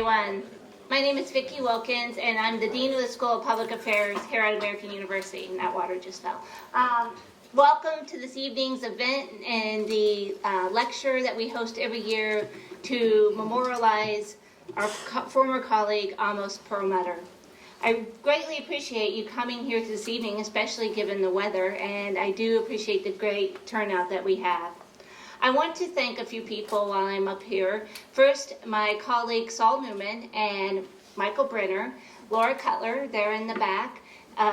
everyone. My name is Vicki Wilkins, and I'm the Dean of the School of Public Affairs here at American University, and that water just fell. Welcome to this evening's event and the lecture that we host every year to memorialize our former colleague, Amos Perlmutter. I greatly appreciate you coming here this evening, especially given the weather, and I do appreciate the great turnout that we have. I want to thank a few people while I'm up here. First, my colleagues Saul Newman and Michael Brenner, Laura Cutler, there in the back,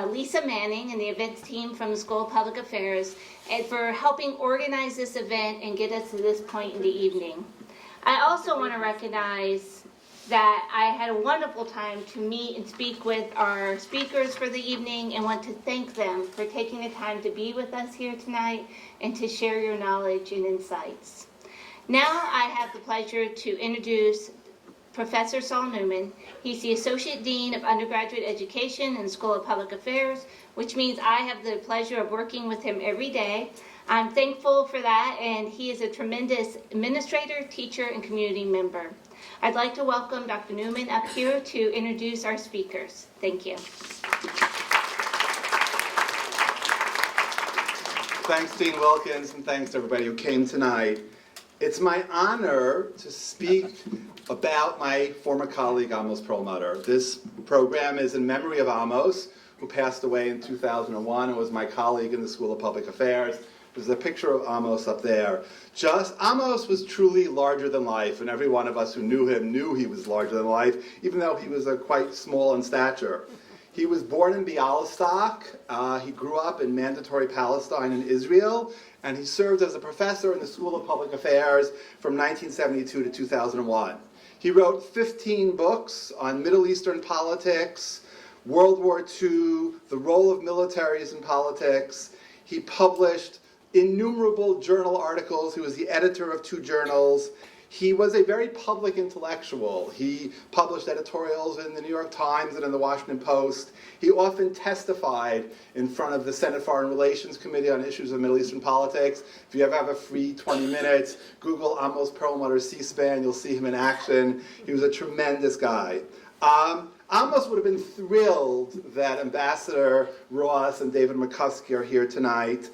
Lisa Manning and the events team from the School of Public Affairs, and for helping organize this event and get us to this point in the evening. I also want to recognize that I had a wonderful time to meet and speak with our speakers for the evening and want to thank them for taking the time to be with us here tonight and to share your knowledge and insights. Now I have the pleasure to introduce Professor Saul Newman. He's the Associate Dean of Undergraduate Education in the School of Public Affairs, which means I have the pleasure of working with him every day. I'm thankful for that, and he is a tremendous administrator, teacher, and community member. I'd like to welcome Dr. Newman up here to introduce our speakers. Thank you. Thanks, Dean Wilkins, and thanks to everybody who came tonight. It's my honor to speak about my former colleague, Amos Perlmutter. This program is in memory of Amos, who passed away in 2001 and was my colleague in the School of Public Affairs. There's a picture of Amos up there. Amos was truly larger than life, and every one of us who knew him knew he was larger than life, even though he was quite small in stature. He was born in Bialystok. He grew up in Mandatory Palestine in Israel, and he served as a professor in the School of Public Affairs from 1972 to 2001. He wrote 15 books on Middle Eastern politics, World War II, the role of militaries in politics. He published innumerable journal articles. He was the editor of 2 journals. He was a very public intellectual. He published editorials in the New York Times and in the Washington Post. He often testified in front of the Senate Foreign Relations Committee on issues of Middle Eastern politics. If you ever have a free 20 minutes, Google Amos Perlmutter C-SPAN, you'll see him in action. He was a tremendous guy. Amos would have been thrilled that Ambassador Ross and David Makovsky are here tonight.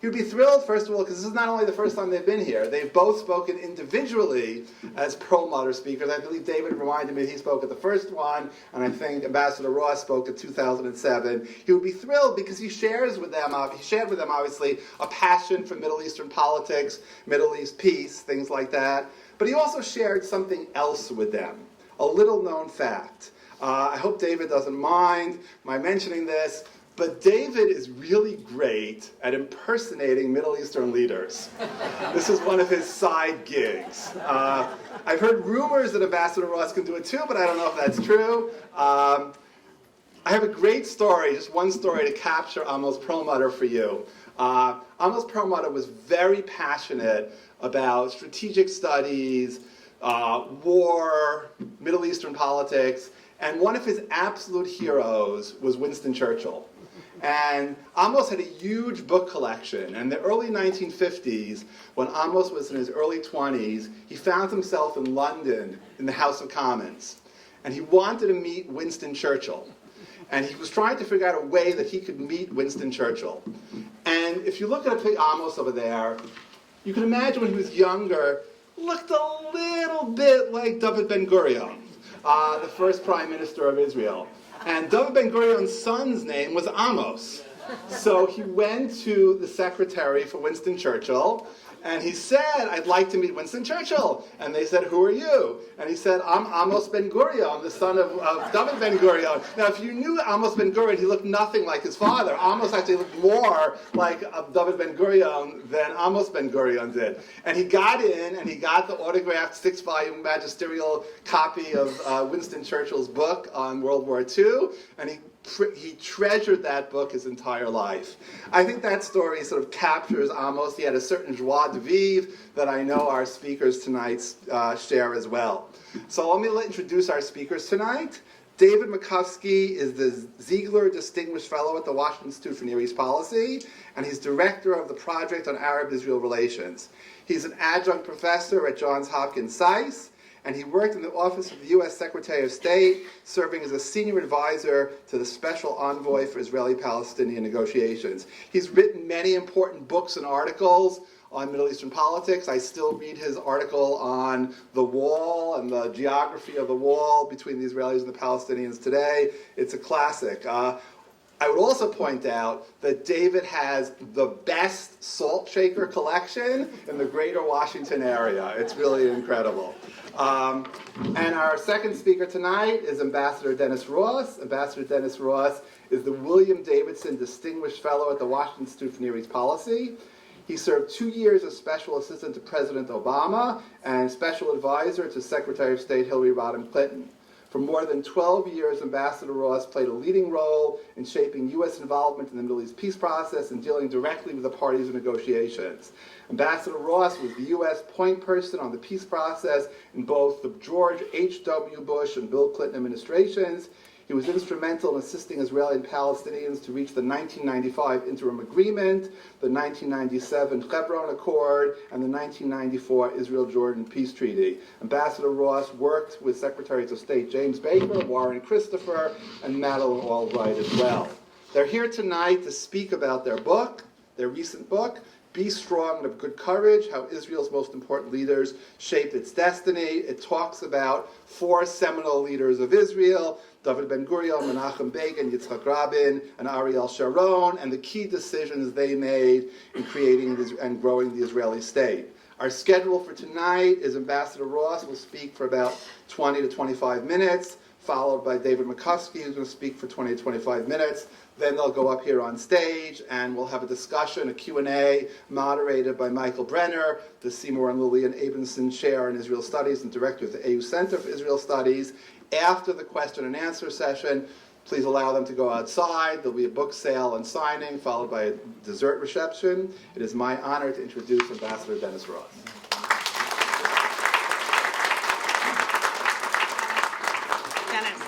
He would be thrilled, first of all, because this is not only the first time they've been here. They've both spoken individually as Perlmutter speakers. I believe David reminded me he spoke at the first one, and I think Ambassador Ross spoke in 2007. He would be thrilled because he shared with them, obviously, a passion for Middle Eastern politics, Middle East peace, things like that. But he also shared something else with them, a little-known fact. I hope David doesn't mind my mentioning this, but David is really great at impersonating Middle Eastern leaders. This is one of his side gigs. I've heard rumors that Ambassador Ross can do it too, but I don't know if that's true. I have a great story, just one story to capture Amos Perlmutter for you. Amos Perlmutter was very passionate about strategic studies, war, Middle Eastern politics, and one of his absolute heroes was Winston Churchill. And Amos had a huge book collection. And in the early 1950s, when Amos was in his early 20s, he found himself in London in the House of Commons. And he wanted to meet Winston Churchill. And he was trying to figure out a way that he could meet Winston Churchill. And if you look at a big Amos over there, you can imagine when he was younger, looked a little bit like David Ben-Gurion, the first prime minister of Israel. And David Ben-Gurion's son's name was Amos. So he went to the secretary for Winston Churchill, and he said, "I'd like to meet Winston Churchill." And they said, "Who are you?" And he said, "I'm Amos Ben-Gurion, the son of David Ben-Gurion." Now, if you knew Amos Ben-Gurion, he looked nothing like his father. Amos actually looked more like David Ben-Gurion than Amos Ben-Gurion did. And he got in, and he got the autographed 6-volume magisterial copy of Winston Churchill's book on World War II, and he treasured that book his entire life. I think that story sort of captures Amos. He had a certain joie de vivre that I know our speakers tonight share as well. So let me introduce our speakers tonight. David Makovsky is the Ziegler Distinguished Fellow at the Washington Institute for Near East Policy, and he's director of the Project on Arab-Israel Relations. He's an adjunct professor at Johns Hopkins SAIS, and he worked in the office of the U.S. Secretary of State, serving as a senior advisor to the Special Envoy for Israeli-Palestinian negotiations. He's written many important books and articles on Middle Eastern politics. I still read his article on the wall and the geography of the wall between the Israelis and the Palestinians today. It's a classic. I would also point out that David has the best salt shaker collection in the greater Washington area. It's really incredible. And our second speaker tonight is Ambassador Dennis Ross. Ambassador Dennis Ross is the William Davidson Distinguished Fellow at the Washington Institute for Near East Policy. He served 2 years as Special Assistant to President Obama and Special Advisor to Secretary of State Hillary Rodham Clinton. For more than 12 years, Ambassador Ross played a leading role in shaping U.S. involvement in the Middle East peace process and dealing directly with the parties in negotiations. Ambassador Ross was the U.S. point person on the peace process in both the George H.W. Bush and Bill Clinton administrations. He was instrumental in assisting Israeli and Palestinians to reach the 1995 interim agreement, the 1997 Hebron Accord, and the 1994 Israel-Jordan peace treaty. Ambassador Ross worked with Secretaries of State James Baker, Warren Christopher, and Madeleine Albright as well. They're here tonight to speak about their book, their recent book, Be Strong and of Good Courage, How Israel's Most Important Leaders Shaped Its Destiny. It talks about 4 seminal leaders of Israel, David Ben-Gurion, Menachem Begin, Yitzhak Rabin, and Ariel Sharon, and the key decisions they made in creating and growing the Israeli state. Our schedule for tonight is Ambassador Ross will speak for about 20 to 25 minutes, followed by David Makovsky, who's going to speak for 20 to 25 minutes. Then they'll go up here on stage, and we'll have a discussion, a Q&A, moderated by Michael Brenner, the Seymour and Lillian Abramson Chair in Israel Studies and Director of the AU Center for Israel Studies. After the question and answer session, please allow them to go outside. There'll be a book sale and signing, followed by a dessert reception. It is my honor to introduce Ambassador Dennis Ross. Dennis.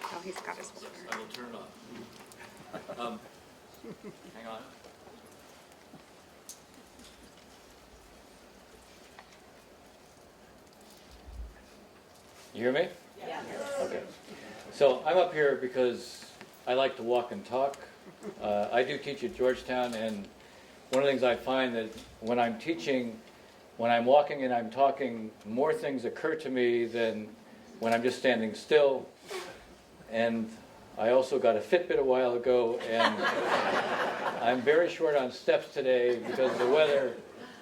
Oh, he's got his book. I will turn it on. Hang on. You hear me? Yes. Okay. So I'm up here because I like to walk and talk. I do teach at Georgetown, and one of the things I find that when I'm teaching, when I'm walking and I'm talking, more things occur to me than when I'm just standing still. And I also got a Fitbit a while ago, and I'm very short on steps today because of the weather,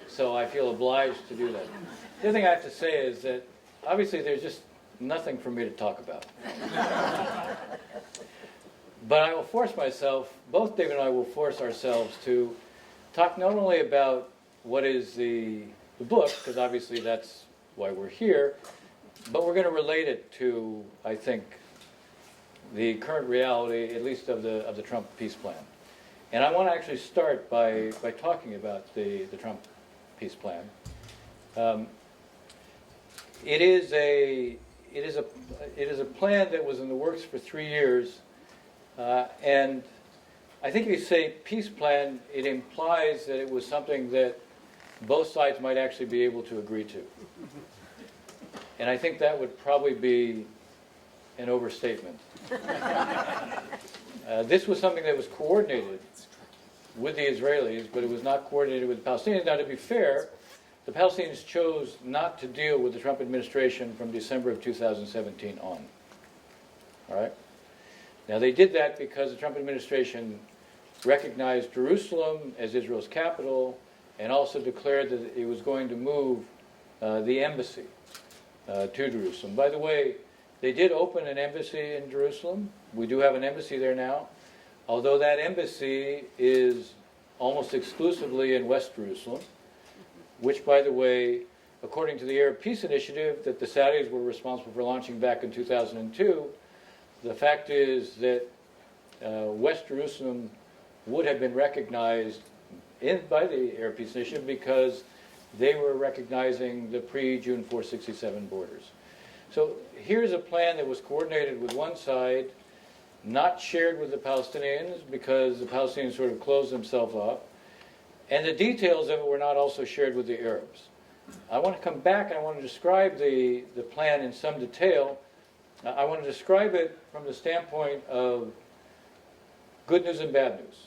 so I feel obliged to do that. The other thing I have to say is that obviously there's just nothing for me to talk about. But I will force myself, both David and I will force ourselves to talk not only about what is the book, because obviously that's why we're here, but we're going to relate it to, I think, the current reality, at least of the Trump peace plan. And I want to actually start by talking about the Trump peace plan. It is a plan that was in the works for 3 years, and I think if you say peace plan, it implies that it was something that both sides might actually be able to agree to. And I think that would probably be an overstatement. This was something that was coordinated with the Israelis, but it was not coordinated with the Palestinians. Now, to be fair, the Palestinians chose not to deal with the Trump administration from December of 2017 on. All right? Now, they did that because the Trump administration recognized Jerusalem as Israel's capital and also declared that it was going to move the embassy to Jerusalem. By the way, they did open an embassy in Jerusalem. We do have an embassy there now, although that embassy is almost exclusively in West Jerusalem, which, by the way, according to the Arab Peace Initiative that the Saudis were responsible for launching back in 2002, the fact is that West Jerusalem would have been recognized by the Arab Peace Initiative because they were recognizing the pre-June 467 borders. So here's a plan that was coordinated with one side, not shared with the Palestinians because the Palestinians sort of closed themselves off, and the details of it were not also shared with the Arabs. I want to come back and I want to describe the plan in some detail. I want to describe it from the standpoint of good news and bad news.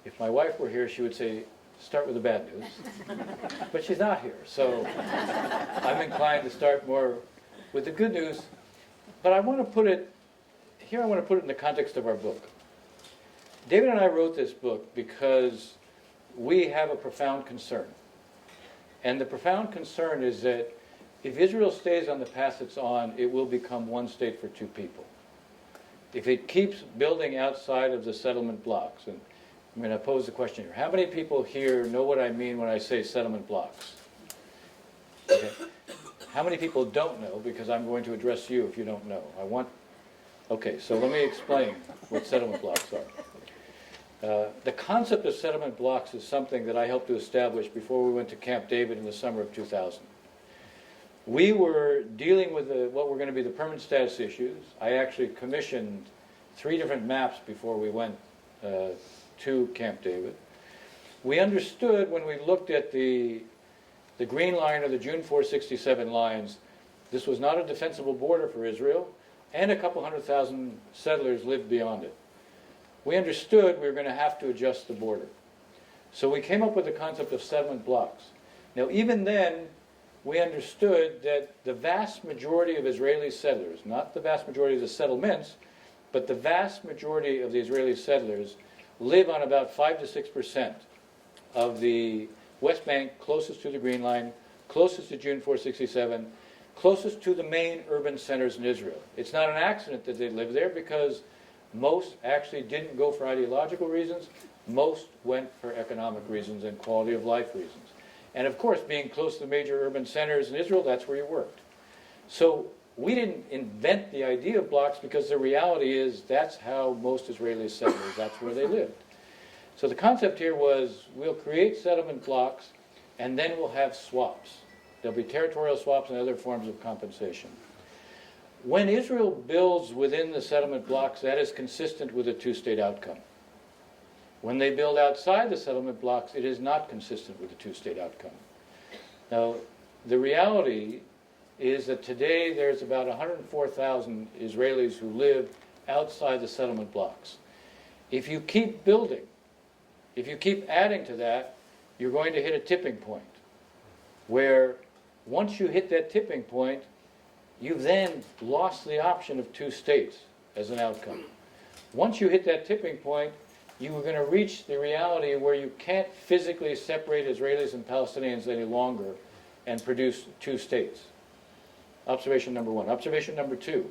If my wife were here, she would say, start with the bad news. But she's not here, so I'm inclined to start more with the good news. But I want to put it in the context of our book. David and I wrote this book because we have a profound concern. And the profound concern is that if Israel stays on the path it's on, it will become one state for two people. If it keeps building outside of the settlement blocks, and I'm going to pose the question here, how many people here know what I mean when I say settlement blocks? Okay. How many people don't know? Because I'm going to address you if you don't know. Okay, so let me explain what settlement blocks are. The concept of settlement blocks is something that I helped to establish before we went to Camp David in the summer of 2000. We were dealing with what were going to be the permanent status issues. I actually commissioned 3 different maps before we went to Camp David. We understood when we looked at the green line or the June 467 lines, this was not a defensible border for Israel, and a couple 100,000 settlers lived beyond it. We understood we were going to have to adjust the border. So we came up with the concept of settlement blocks. Now, even then, we understood that the vast majority of Israeli settlers, not the vast majority of the settlements, but the vast majority of the Israeli settlers live on about 5 to 6% of the West Bank, closest to the Green Line, closest to June 467, closest to the main urban centers in Israel. It's not an accident that they live there because most actually didn't go for ideological reasons. Most went for economic reasons and quality of life reasons. And of course, being close to the major urban centers in Israel, that's where you worked. So we didn't invent the idea of blocks because the reality is that's how most Israeli settlers, that's where they lived. So the concept here was we'll create settlement blocks and then we'll have swaps. There'll be territorial swaps and other forms of compensation. When Israel builds within the settlement blocks, that is consistent with a two-state outcome. When they build outside the settlement blocks, it is not consistent with a two-state outcome. Now, the reality is that today there's about 104,000 Israelis who live outside the settlement blocks. If you keep building, if you keep adding to that, you're going to hit a tipping point where once you hit that tipping point, you've then lost the option of two states as an outcome. Once you hit that tipping point, you are going to reach the reality where you can't physically separate Israelis and Palestinians any longer and produce two states. Observation number 1. Observation number 2.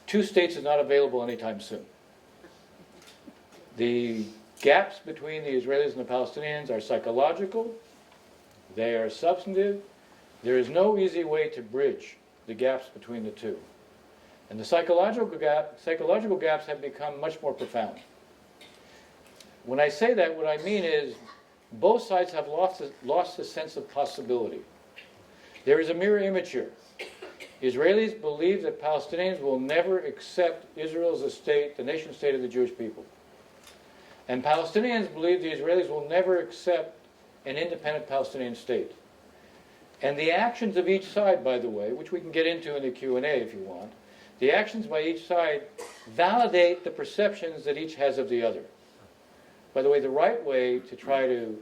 Two states is not available anytime soon. The gaps between the Israelis and the Palestinians are psychological. They are substantive. There is no easy way to bridge the gaps between the two. And the psychological gaps have become much more profound. When I say that, what I mean is both sides have lost the sense of possibility. There is a mirror image here. Israelis believe that Palestinians will never accept Israel as a state, the nation state of the Jewish people. And Palestinians believe the Israelis will never accept an independent Palestinian state. And the actions of each side, by the way, which we can get into in the Q&A if you want, the actions by each side validate the perceptions that each has of the other. By the way, the right way to try to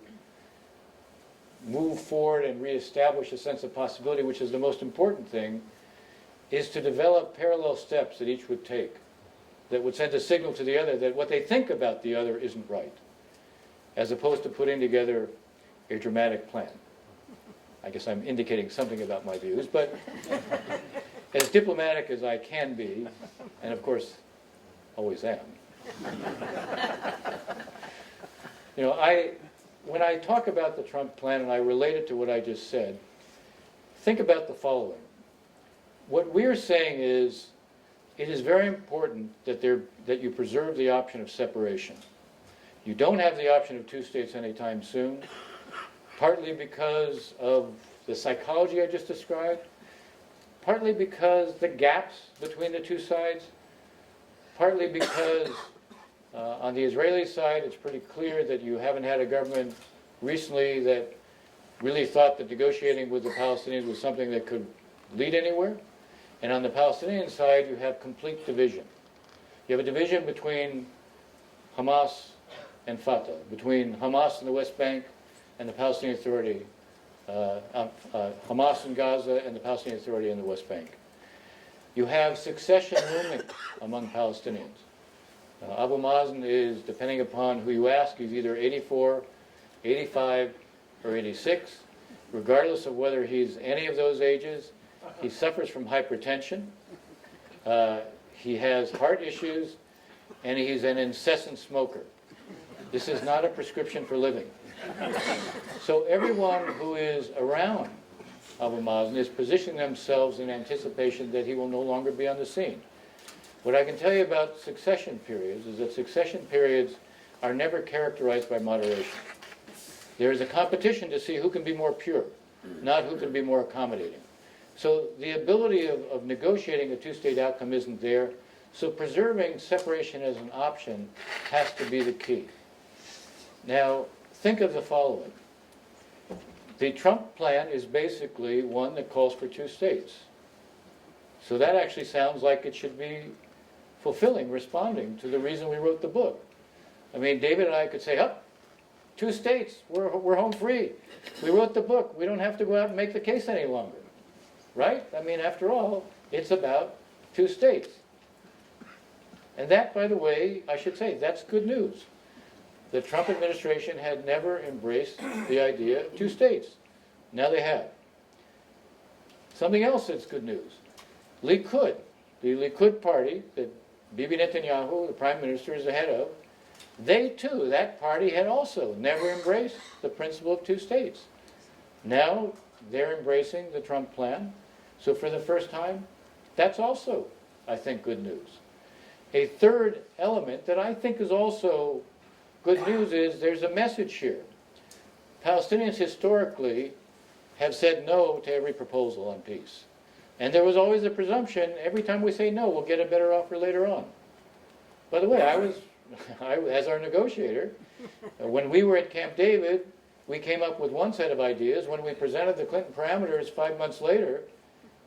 move forward and reestablish a sense of possibility, which is the most important thing, is to develop parallel steps that each would take that would send a signal to the other that what they think about the other isn't right, as opposed to putting together a dramatic plan. I guess I'm indicating something about my views, but as diplomatic as I can be, and of course, always am. You know, when I talk about the Trump plan and I relate it to what I just said, think about the following. What we're saying is, it is very important that you preserve the option of separation. You don't have the option of two states anytime soon, partly because of the psychology I just described, partly because the gaps between the two sides, partly because on the Israeli side it's pretty clear that you haven't had a government recently that really thought that negotiating with the Palestinians was something that could lead anywhere. And on the Palestinian side, you have complete division. You have a division between Hamas and Fatah, between Hamas in the West Bank and the Palestinian Authority, Hamas in Gaza and the Palestinian Authority in the West Bank. You have succession looming among Palestinians. Abu Mazen is, depending upon who you ask, he's either 84, 85, or 86. Regardless of whether he's any of those ages, he suffers from hypertension, he has heart issues, and he's an incessant smoker. This is not a prescription for living. So everyone who is around Abu Mazen is positioning themselves in anticipation that he will no longer be on the scene. What I can tell you about succession periods is that succession periods are never characterized by moderation. There is a competition to see who can be more pure, not who can be more accommodating. So the ability of negotiating a two-state outcome isn't there, so preserving separation as an option has to be the key. Now, think of the following. The Trump plan is basically one that calls for two states. So that actually sounds like it should be fulfilling, responding to the reason we wrote the book. I mean, David and I could say, oh, two states, we're home free. We wrote the book, we don't have to go out and make the case any longer. Right? I mean, after all, it's about two states. And that, by the way, I should say, that's good news. The Trump administration had never embraced the idea of two states. Now they have. Something else that's good news. Likud, the Likud party that Bibi Netanyahu, the prime minister, is the head of, they too, that party had also never embraced the principle of two states. Now they're embracing the Trump plan. So for the first time, that's also, I think, good news. A third element that I think is also good news is there's a message here. Palestinians historically have said no to every proposal on peace. And there was always a presumption, every time we say no, we'll get a better offer later on. By the way, I as our negotiator, when we were at Camp David, we came up with one set of ideas. When we presented the Clinton parameters 5 months later,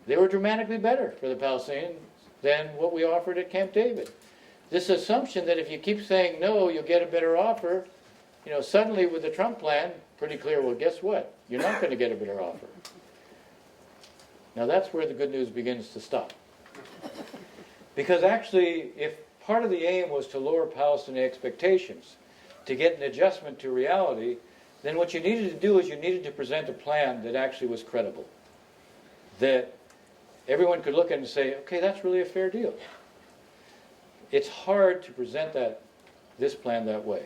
they were dramatically better for the Palestinians than what we offered at Camp David. This assumption that if you keep saying no, you'll get a better offer, suddenly with the Trump plan, pretty clear, well, guess what? You're not going to get a better offer. Now that's where the good news begins to stop. Because actually, if part of the aim was to lower Palestinian expectations, to get an adjustment to reality, then what you needed to do is you needed to present a plan that actually was credible. That everyone could look at and say, okay, that's really a fair deal. It's hard to present this plan that way.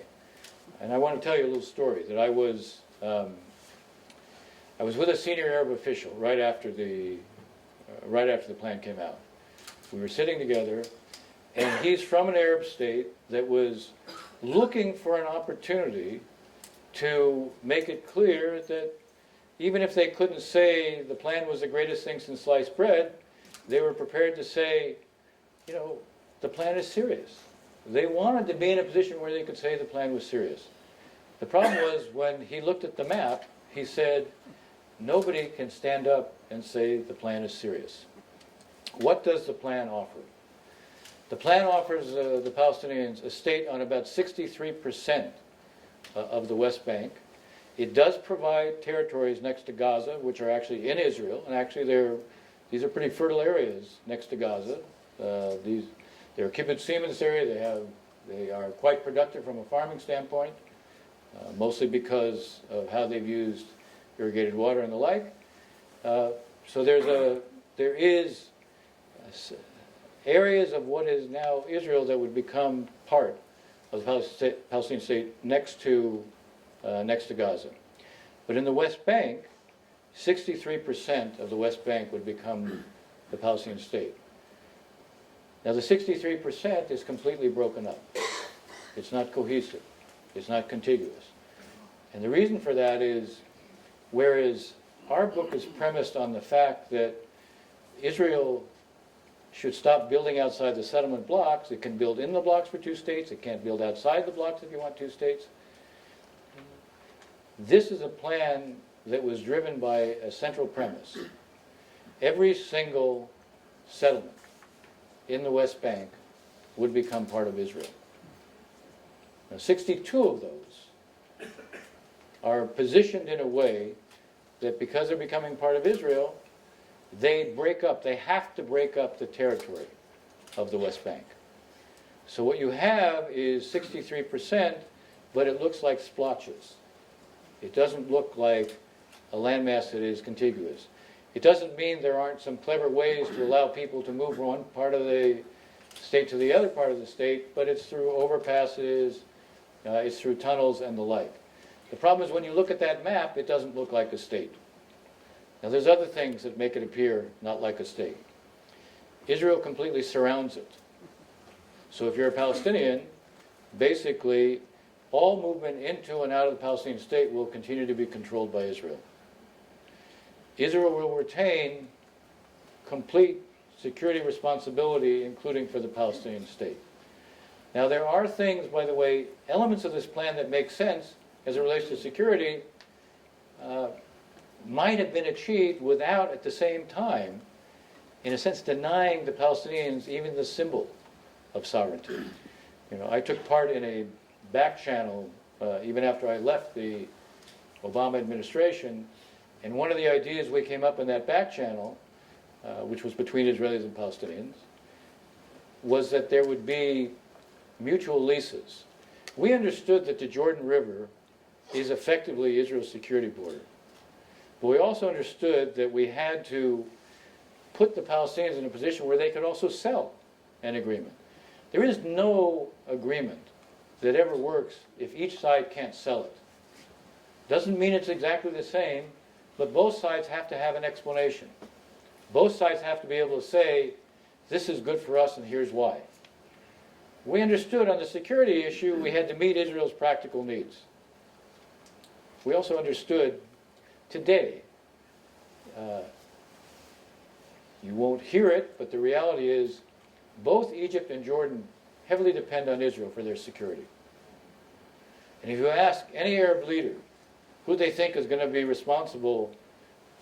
And I want to tell you a little story that I was with a senior Arab official right after the plan came out. We were sitting together, and he's from an Arab state that was looking for an opportunity to make it clear that even if they couldn't say the plan was the greatest thing since sliced bread, they were prepared to say, the plan is serious. They wanted to be in a position where they could say the plan was serious. The problem was when he looked at the map, he said, nobody can stand up and say the plan is serious. What does the plan offer? The plan offers the Palestinians a state on about 63% of the West Bank. It does provide territories next to Gaza, which are actually in Israel, and actually these are pretty fertile areas next to Gaza. They're kibbutzim in this area. They are quite productive from a farming standpoint, mostly because of how they've used irrigated water and the like. So there is areas of what is now Israel that would become part of the Palestinian state next to Gaza. But in the West Bank, 63% of the West Bank would become the Palestinian state. Now the 63% is completely broken up. It's not cohesive. It's not contiguous. And the reason for that is, whereas our book is premised on the fact that Israel should stop building outside the settlement blocks, it can build in the blocks for two states, it can't build outside the blocks if you want two states. This is a plan that was driven by a central premise. Every single settlement in the West Bank would become part of Israel. Now, 62 of those are positioned in a way that because they're becoming part of Israel, they have to break up the territory of the West Bank. So what you have is 63%, but it looks like splotches. It doesn't look like a landmass that is contiguous. It doesn't mean there aren't some clever ways to allow people to move from one part of the state to the other part of the state, but it's through overpasses, it's through tunnels and the like. The problem is when you look at that map, it doesn't look like a state. Now there's other things that make it appear not like a state. Israel completely surrounds it. So if you're a Palestinian, basically all movement into and out of the Palestinian state will continue to be controlled by Israel. Israel will retain complete security responsibility, including for the Palestinian state. Now there are things, by the way, elements of this plan that make sense as it relates to security might have been achieved without, at the same time, in a sense, denying the Palestinians even the symbol of sovereignty. I took part in a back channel even after I left the Obama administration, and one of the ideas we came up in that back channel, which was between Israelis and Palestinians, was that there would be mutual leases. We understood that the Jordan River is effectively Israel's security border. But we also understood that we had to put the Palestinians in a position where they could also sell an agreement. There is no agreement that ever works if each side can't sell it. Doesn't mean it's exactly the same, but both sides have to have an explanation. Both sides have to be able to say, this is good for us and here's why. We understood on the security issue we had to meet Israel's practical needs. We also understood today, you won't hear it, but the reality is both Egypt and Jordan heavily depend on Israel for their security. And if you ask any Arab leader who they think is going to be responsible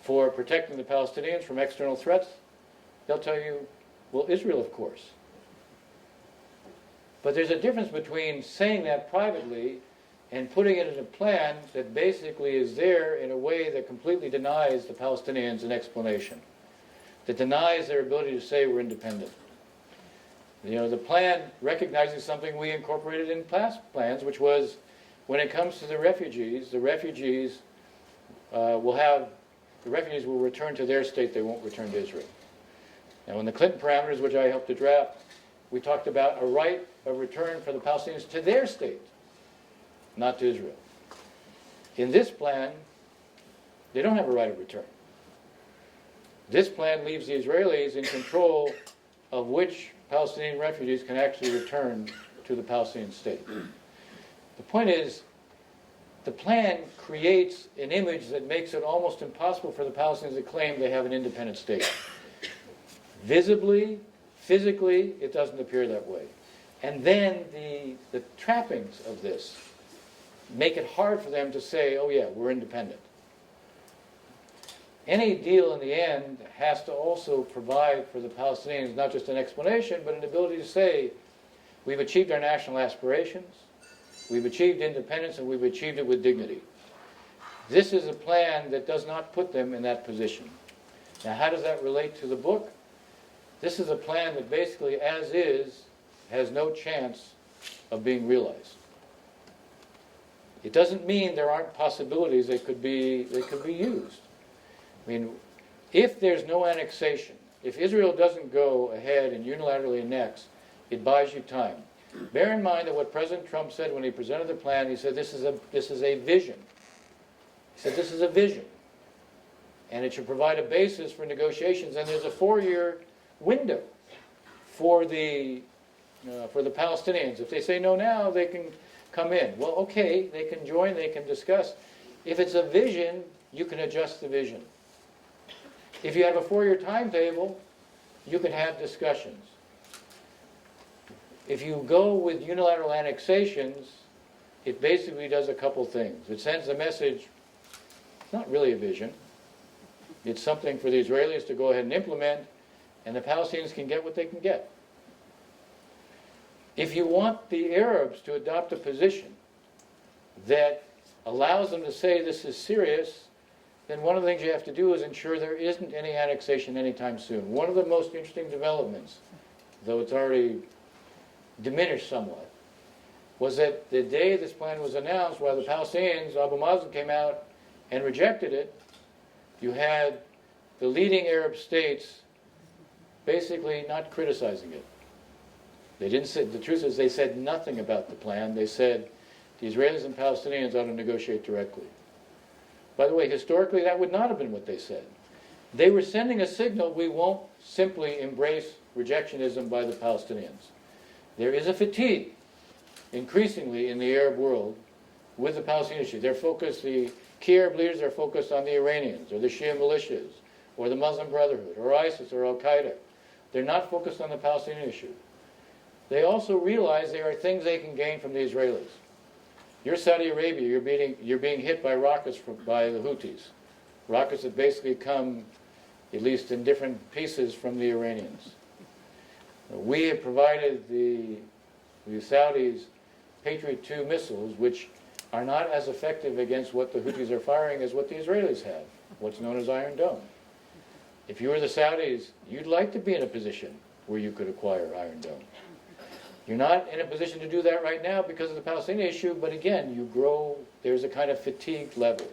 for protecting the Palestinians from external threats, they'll tell you, well, Israel, of course. But there's a difference between saying that privately and putting it in a plan that basically is there in a way that completely denies the Palestinians an explanation, that denies their ability to say we're independent. The plan recognizes something we incorporated in past plans, which was when it comes to the refugees will return to their state, they won't return to Israel. Now in the Clinton parameters, which I helped to draft, we talked about a right of return for the Palestinians to their state, not to Israel. In this plan, they don't have a right of return. This plan leaves the Israelis in control of which Palestinian refugees can actually return to the Palestinian state. The point is, the plan creates an image that makes it almost impossible for the Palestinians to claim they have an independent state. Visibly, physically, it doesn't appear that way. And then the trappings of this make it hard for them to say, oh yeah, we're independent. Any deal in the end has to also provide for the Palestinians not just an explanation, but an ability to say, we've achieved our national aspirations, we've achieved independence, and we've achieved it with dignity. This is a plan that does not put them in that position. Now, how does that relate to the book? This is a plan that basically, as is, has no chance of being realized. It doesn't mean there aren't possibilities that could be used. I mean, if there's no annexation, if Israel doesn't go ahead and unilaterally annex, it buys you time. Bear in mind that what President Trump said when he presented the plan, he said this is a vision. He said this is a vision. And it should provide a basis for negotiations. And there's a 4-year window for the Palestinians. If they say no now, they can come in. Well, okay, they can join, they can discuss. If it's a vision, you can adjust the vision. If you have a 4-year timetable, you can have discussions. If you go with unilateral annexations, it basically does a couple things. It sends a message, It's not really a vision. It's something for the Israelis to go ahead and implement, and the Palestinians can get what they can get. If you want the Arabs to adopt a position that allows them to say this is serious, then one of the things you have to do is ensure there isn't any annexation anytime soon. One of the most interesting developments, though it's already diminished somewhat, was that the day this plan was announced, while the Palestinians, Abu Mazen came out and rejected it, you had the leading Arab states basically not criticizing it. They didn't say, the truth is they said nothing about the plan. They said the Israelis and Palestinians ought to negotiate directly. By the way, historically that would not have been what they said. They were sending a signal, we won't simply embrace rejectionism by the Palestinians. There is a fatigue, increasingly in the Arab world, with the Palestinian issue. They're focused, the key Arab leaders are focused on the Iranians, or the Shia militias, or the Muslim Brotherhood, or ISIS, or Al-Qaeda. They're not focused on the Palestinian issue. They also realize there are things they can gain from the Israelis. You're Saudi Arabia, you're being hit by rockets by the Houthis. Rockets that basically come, at least in different pieces, from the Iranians. We have provided the Saudis Patriot 2 missiles, which are not as effective against what the Houthis are firing as what the Israelis have, what's known as Iron Dome. If you were the Saudis, you'd like to be in a position where you could acquire Iron Dome. You're not in a position to do that right now because of the Palestinian issue, but again, you grow, there's a kind of fatigue level.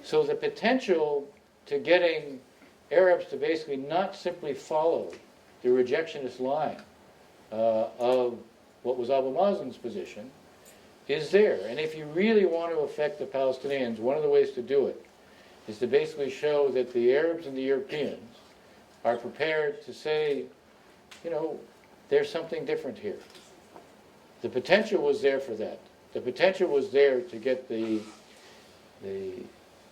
So the potential to getting Arabs to basically not simply follow the rejectionist line of what was Abu Mazen's position is there. And if you really want to affect the Palestinians, one of the ways to do it is to basically show that the Arabs and the Europeans are prepared to say, you know, there's something different here. The potential was there for that. The potential was there to get the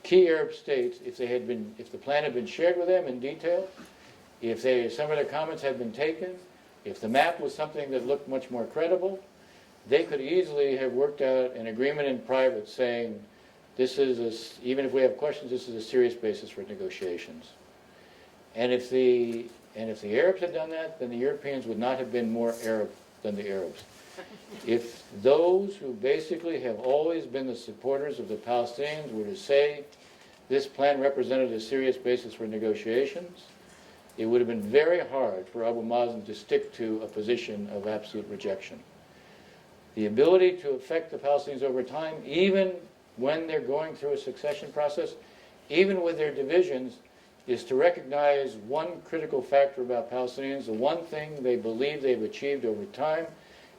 key Arab states, if the plan had been shared with them in detail, if some of their comments had been taken, if the map was something that looked much more credible, they could easily have worked out an agreement in private saying, even if we have questions, this is a serious basis for negotiations. And if the Arabs had done that, then the Europeans would not have been more Arab than the Arabs. If those who basically have always been the supporters of the Palestinians were to say this plan represented a serious basis for negotiations, it would have been very hard for Abu Mazen to stick to a position of absolute rejection. The ability to affect the Palestinians over time, even when they're going through a succession process, even with their divisions, is to recognize one critical factor about Palestinians. The one thing they believe they've achieved over time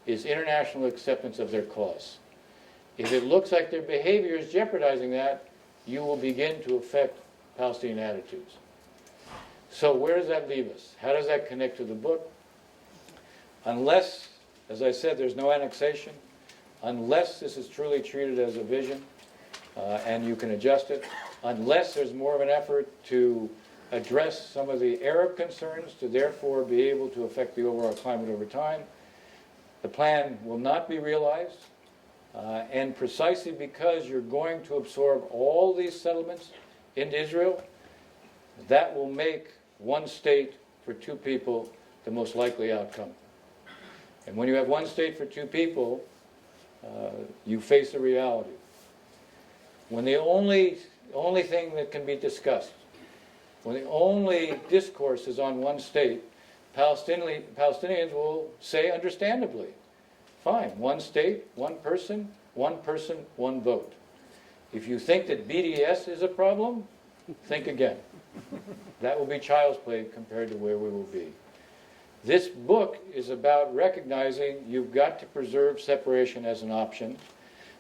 is international acceptance of their cause. If it looks like their behavior is jeopardizing that, you will begin to affect Palestinian attitudes. So where does that leave us? How does that connect to the book? Unless, as I said, there's no annexation, unless this is truly treated as a vision, and you can adjust it, unless there's more of an effort to address some of the Arab concerns to therefore be able to affect the overall climate over time, the plan will not be realized. And precisely because you're going to absorb all these settlements into Israel, that will make one state for two people the most likely outcome. And when you have one state for two people, you face a reality. When the only thing that can be discussed, when the only discourse is on one state, Palestinians will say understandably, fine, one state, one person, one vote. If you think that BDS is a problem, think again. That will be child's play compared to where we will be. This book is about recognizing you've got to preserve separation as an option.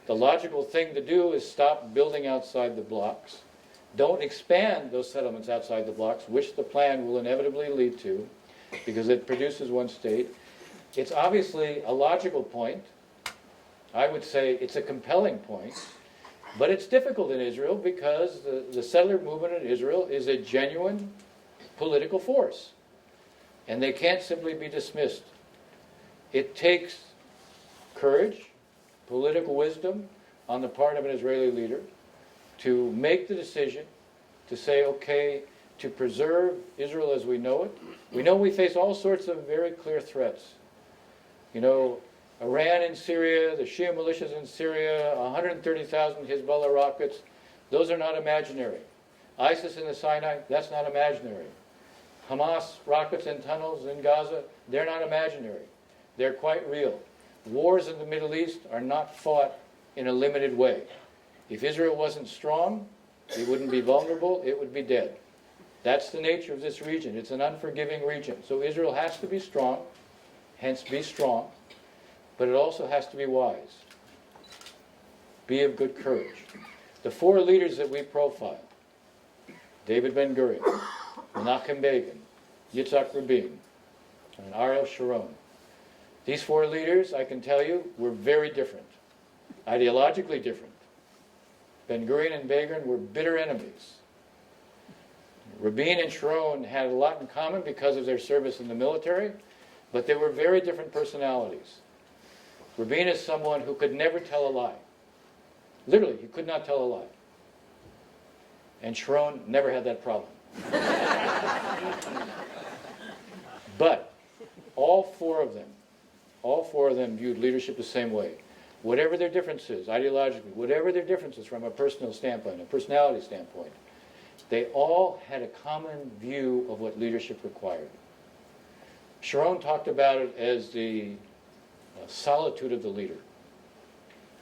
The logical thing to do is stop building outside the blocks. Don't expand those settlements outside the blocks, which the plan will inevitably lead to, because it produces one state. It's obviously a logical point. I would say it's a compelling point. But it's difficult in Israel because the settler movement in Israel is a genuine political force. And they can't simply be dismissed. It takes courage, political wisdom on the part of an Israeli leader to make the decision to say, okay, to preserve Israel as we know it. We know we face all sorts of very clear threats. You know, Iran in Syria, the Shia militias in Syria, 130,000 Hezbollah rockets, those are not imaginary. ISIS in the Sinai, that's not imaginary. Hamas rockets and tunnels in Gaza, they're not imaginary. They're quite real. Wars in the Middle East are not fought in a limited way. If Israel wasn't strong, it wouldn't be vulnerable, it would be dead. That's the nature of this region. It's an unforgiving region. So Israel has to be strong, hence be strong, but it also has to be wise. Be of good courage. The four leaders that we profile, David Ben-Gurion, Menachem Begin, Yitzhak Rabin, and Ariel Sharon. These four leaders, I can tell you, were very different, ideologically different. Ben-Gurion and Begin were bitter enemies. Rabin and Sharon had a lot in common because of their service in the military, but they were very different personalities. Rabin is someone who could never tell a lie. Literally, he could not tell a lie. And Sharon never had that problem. But all four of them viewed leadership the same way. Whatever their differences, ideologically, whatever their differences from a personal standpoint, a personality standpoint, they all had a common view of what leadership required. Sharon talked about it as the solitude of the leader.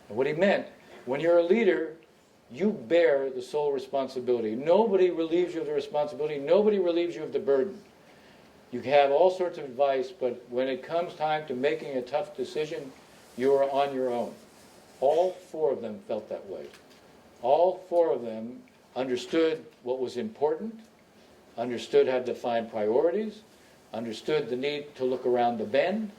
And what he meant, when you're a leader, you bear the sole responsibility. Nobody relieves you of the responsibility. Nobody relieves you of the burden. You have all sorts of advice, but when it comes time to making a tough decision, you are on your own. All four of them felt that way. All four of them understood what was important, understood how to define priorities, understood the need to look around the bend.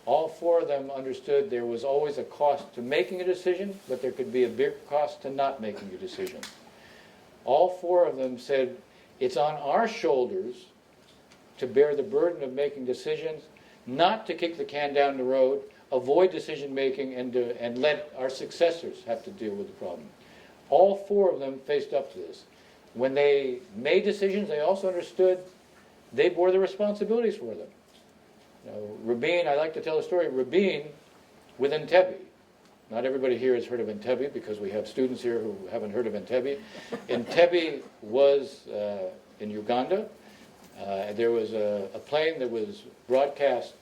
All four of them understood there was always a cost to making a decision, but there could be a big cost to not making a decision. All four of them said, it's on our shoulders to bear the burden of making decisions, not to kick the can down the road, avoid decision making, and let our successors have to deal with the problem. All four of them faced up to this. When they made decisions, they also understood they bore the responsibilities for them. You know, Rabin, I like to tell a story, Rabin with Entebbe. Not everybody here has heard of Entebbe because we have students here who haven't heard of Entebbe. Entebbe was in Uganda. There was a plane that was broadcast.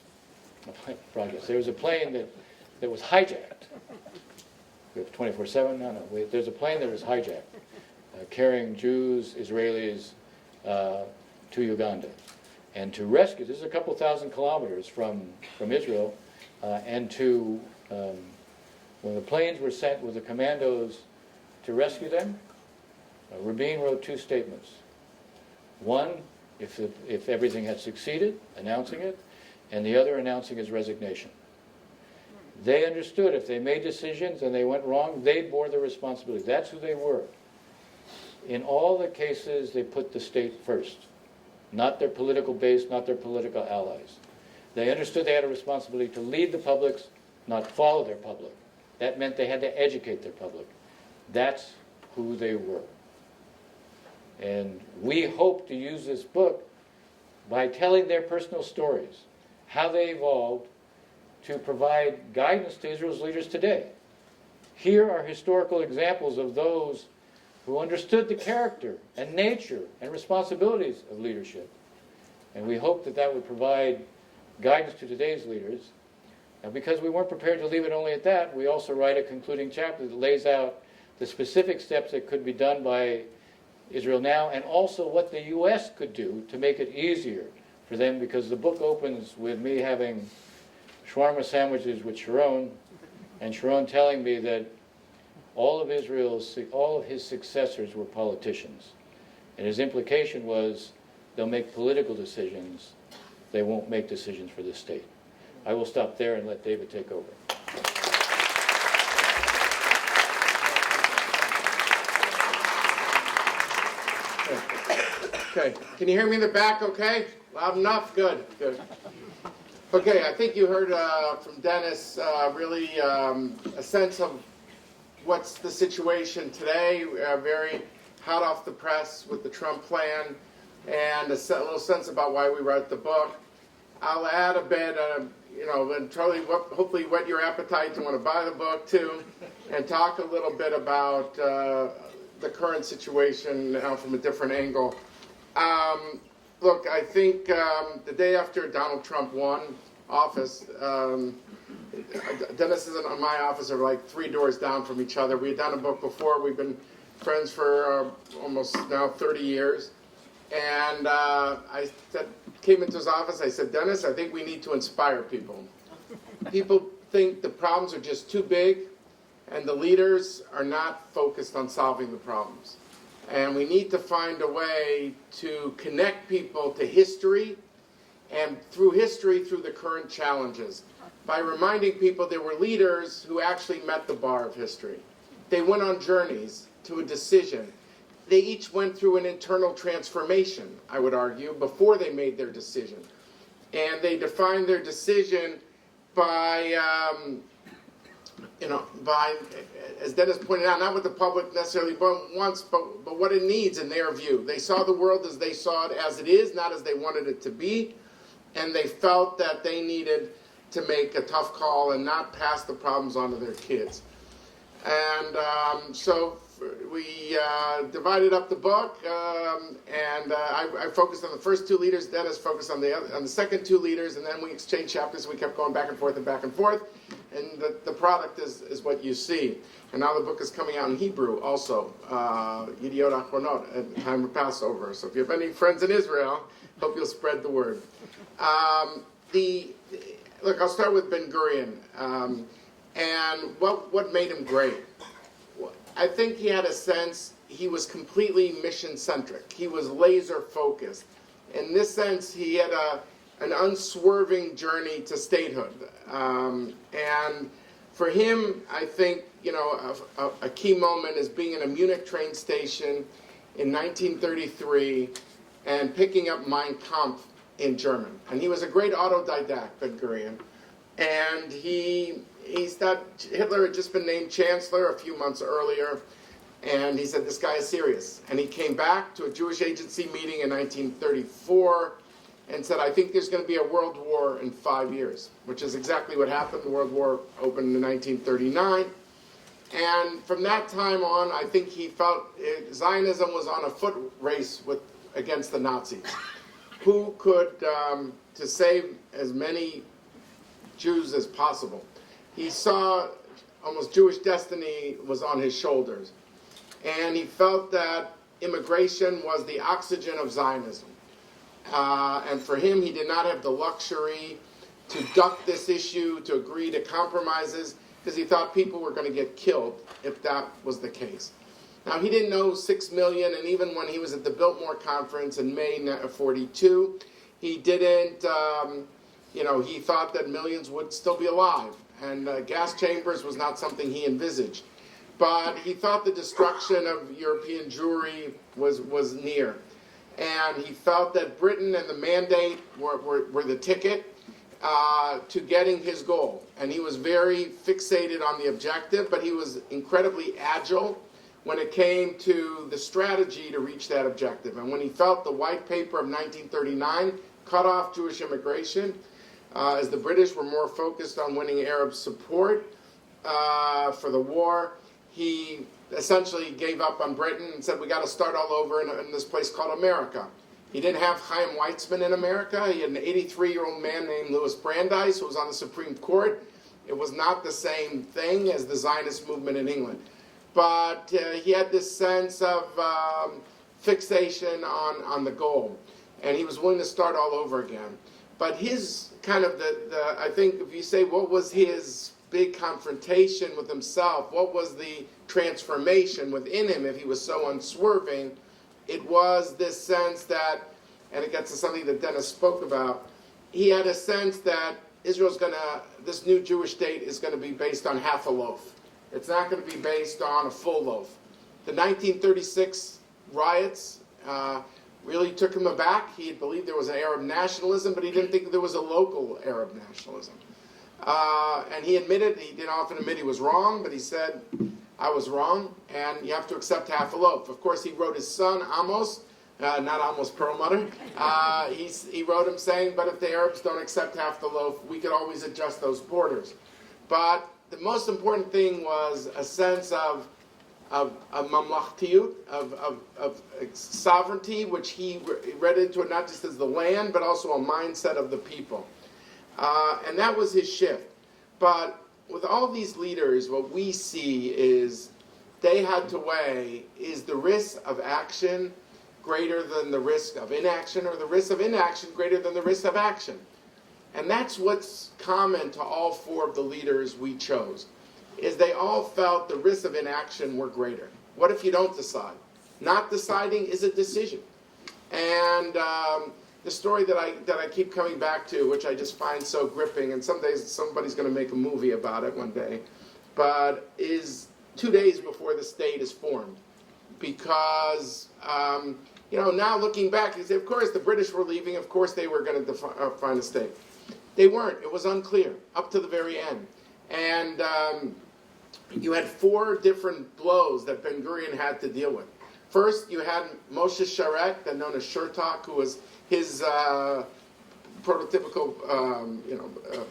There was a plane that was hijacked. We have 24/7? No. There's a plane that was hijacked, carrying Jews, Israelis to Uganda. And to rescue, this is a couple thousand kilometers from Israel, and to, when the planes were sent with the commandos to rescue them, Rabin wrote two statements. One, if everything had succeeded, announcing it, and the other announcing his resignation. They understood if they made decisions and they went wrong, they bore the responsibility. That's who they were. In all the cases, they put the state first. Not their political base, not their political allies. They understood they had a responsibility to lead the publics, not follow their public. That meant they had to educate their public. That's who they were. And we hope to use this book by telling their personal stories, how they evolved to provide guidance to Israel's leaders today. Here are historical examples of those who understood the character and nature and responsibilities of leadership. And we hope that that would provide guidance to today's leaders. And because we weren't prepared to leave it only at that, we also write a concluding chapter that lays out the specific steps that could be done by Israel now, and also what the U.S. could do to make it easier for them, because the book opens with me having shawarma sandwiches with Sharon, and Sharon telling me that all of his successors were politicians. And his implication was they'll make political decisions, they won't make decisions for the state. I will stop there and let David take over. Okay, can you hear me in the back okay? Loud enough? Good, good. Okay, I think you heard from Dennis really a sense of what's the situation today, very hot off the press with the Trump plan, and a little sense about why we wrote the book. I'll add a bit, and Charlie, hopefully whet your appetite to want to buy the book too, and talk a little bit about the current situation now from a different angle. Look, I think the day after Donald Trump won office, Dennis and my office are like 3 doors down from each other. We had done a book before. We've been friends for almost now 30 years. And came into his office, I said, Dennis, I think we need to inspire people. People think the problems are just too big, and the leaders are not focused on solving the problems. And we need to find a way to connect people to history, and through history, through the current challenges, by reminding people there were leaders who actually met the bar of history. They went on journeys to a decision. They each went through an internal transformation, I would argue, before they made their decision. And they defined their decision by, as Dennis pointed out, not what the public necessarily wants, but what it needs in their view. They saw the world as they saw it as it is, not as they wanted it to be. And they felt that they needed to make a tough call and not pass the problems on to their kids. And so we divided up the book, and I focused on the first 2 leaders. Dennis focused on the second 2 leaders, and then we exchanged chapters. We kept going back and forth and back and forth, and the product is what you see. And now the book is coming out in Hebrew also, Yediot Achronot, at time of Passover. So if you have any friends in Israel, hope you'll spread the word. Look, I'll start with Ben Gurion, and what made him great. I think he had a sense he was completely mission-centric. He was laser-focused. In this sense, he had an unswerving journey to statehood. And for him, I think, a key moment is being in a Munich train station in 1933 and picking up Mein Kampf in German. And he was a great autodidact, Ben Gurion. And Hitler had just been named chancellor a few months earlier, and he said, this guy is serious. And he came back to a Jewish agency meeting in 1934 and said, I think there's going to be a world war in 5 years, which is exactly what happened. The World War opened in 1939. And from that time on, I think he felt Zionism was on a foot race against the Nazis. Who could, to save as many Jews as possible. He saw almost Jewish destiny was on his shoulders. And he felt that immigration was the oxygen of Zionism. And for him, he did not have the luxury to duck this issue, to agree to compromises, because he thought people were going to get killed if that was the case. Now, he didn't know 6 million, and even when he was at the Biltmore Conference in May of 42, he didn't, he thought that millions would still be alive. And gas chambers was not something he envisaged. But he thought the destruction of European Jewry was near. And he felt that Britain and the mandate were the ticket to getting his goal. And he was very fixated on the objective, but he was incredibly agile when it came to the strategy to reach that objective. And when he felt the white paper of 1939 cut off Jewish immigration, as the British were more focused on winning Arab support for the war, he essentially gave up on Britain and said, we got to start all over in this place called America. He didn't have Chaim Weizmann in America. He had an 83-year-old man named Louis Brandeis who was on the Supreme Court. It was not the same thing as the Zionist movement in England. But he had this sense of fixation on the goal. And he was willing to start all over again. But his kind of I think if you say what was his big confrontation with himself, what was the transformation within him if he was so unswerving, it was this sense that, and it gets to something that Dennis spoke about, he had a sense that this new Jewish state is going to be based on half a loaf. It's not going to be based on a full loaf. The 1936 riots really took him aback. He had believed there was an Arab nationalism, but he didn't think there was a local Arab nationalism. And he didn't often admit he was wrong, but he said, I was wrong, and you have to accept half a loaf. Of course, he wrote his son, Amos, not Amos Perlmutter. He wrote him saying, but if the Arabs don't accept half the loaf, we could always adjust those borders. But the most important thing was a sense of mamlachtiyut, of sovereignty, which he read into it not just as the land, but also a mindset of the people. And that was his shift. But with all these leaders, what we see is they had to weigh, is the risk of action greater than the risk of inaction, or the risk of inaction greater than the risk of action? And that's what's common to all four of the leaders we chose, is they all felt the risks of inaction were greater. What if you don't decide? Not deciding is a decision. And the story that I keep coming back to, which I just find so gripping, and some days somebody's going to make a movie about it one day, but is 2 days before the state is formed. Because, now looking back, you say, of course, the British were leaving, of course they were going to find a state. They weren't. It was unclear, up to the very end. And you had 4 different blows that Ben-Gurion had to deal with. First, you had Moshe Sharet, then known as Shurtak, who was his prototypical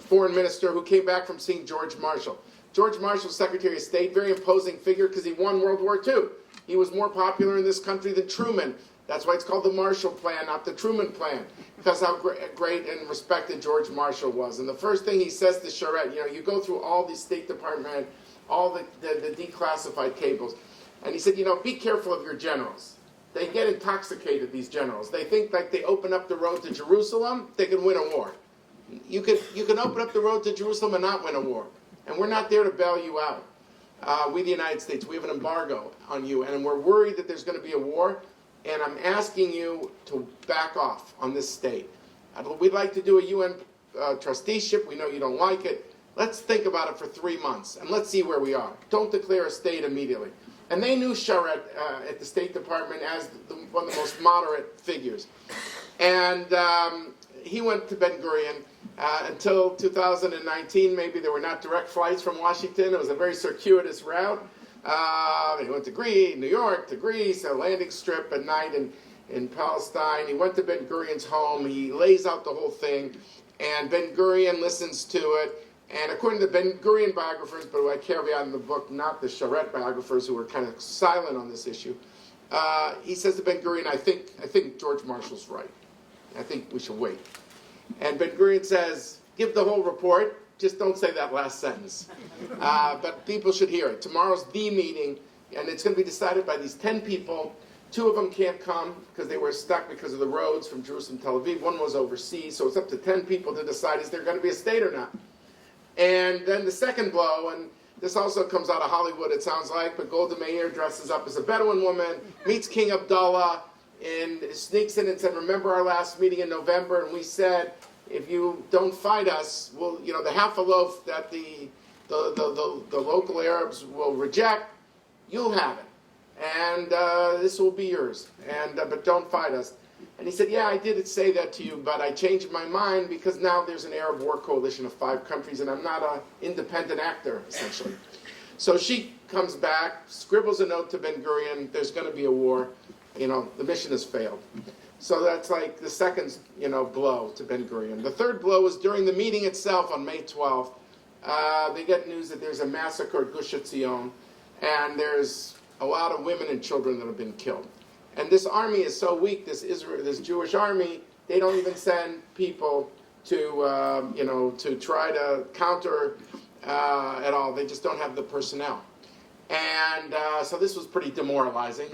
foreign minister, who came back from seeing George Marshall. George Marshall, Secretary of State, very imposing figure because he won World War II. He was more popular in this country than Truman. That's why it's called the Marshall Plan, not the Truman Plan, because how great and respected George Marshall was. And the first thing he says to Sharet, you go through all the State Department, all the declassified cables, and he said, be careful of your generals. They get intoxicated, these generals. They think like they open up the road to Jerusalem, they can win a war. You can open up the road to Jerusalem and not win a war. And we're not there to bail you out. We, the United States, we have an embargo on you, and we're worried that there's going to be a war, and I'm asking you to back off on this state. We'd like to do a UN trusteeship. We know you don't like it. Let's think about it for 3 months, and let's see where we are. Don't declare a state immediately. And they knew Sharet at the State Department as one of the most moderate figures. And he went to Ben-Gurion until 2019. Maybe there were not direct flights from Washington. It was a very circuitous route. He went to New York, to Greece, a landing strip at night in Palestine. He went to Ben-Gurion's home. He lays out the whole thing. And Ben-Gurion listens to it. And according to Ben-Gurion biographers, but I caveat in the book, not the Sharet biographers who were kind of silent on this issue, he says to Ben-Gurion, I think George Marshall's right. I think we should wait. And Ben-Gurion says, give the whole report, just don't say that last sentence. But people should hear it. Tomorrow's the meeting, and it's going to be decided by these 10 people. 2 of them can't come because they were stuck because of the roads from Jerusalem to Tel Aviv. 1 was overseas, so it's up to 10 people to decide is there going to be a state or not. And then the second blow, and this also comes out of Hollywood, it sounds like, but Golda Meir dresses up as a Bedouin woman, meets King Abdullah, and sneaks in and said, remember our last meeting in November, and we said, if you don't fight us, we'll, the half a loaf that the local Arabs will reject, you'll have it. And this will be yours. And but don't fight us. And he said, yeah, I did say that to you, but I changed my mind because now there's an Arab war coalition of 5 countries, and I'm not an independent actor, essentially. So she comes back, scribbles a note to Ben-Gurion, there's going to be a war. The mission has failed. So that's like the second, blow to Ben-Gurion. The third blow was during the meeting itself on May 12th. They get news that there's a massacre at Gush Etzion, and there's a lot of women and children that have been killed. And this army is so weak, this Jewish army, they don't even send people to try to counter at all. They just don't have the personnel. And so this was pretty demoralizing.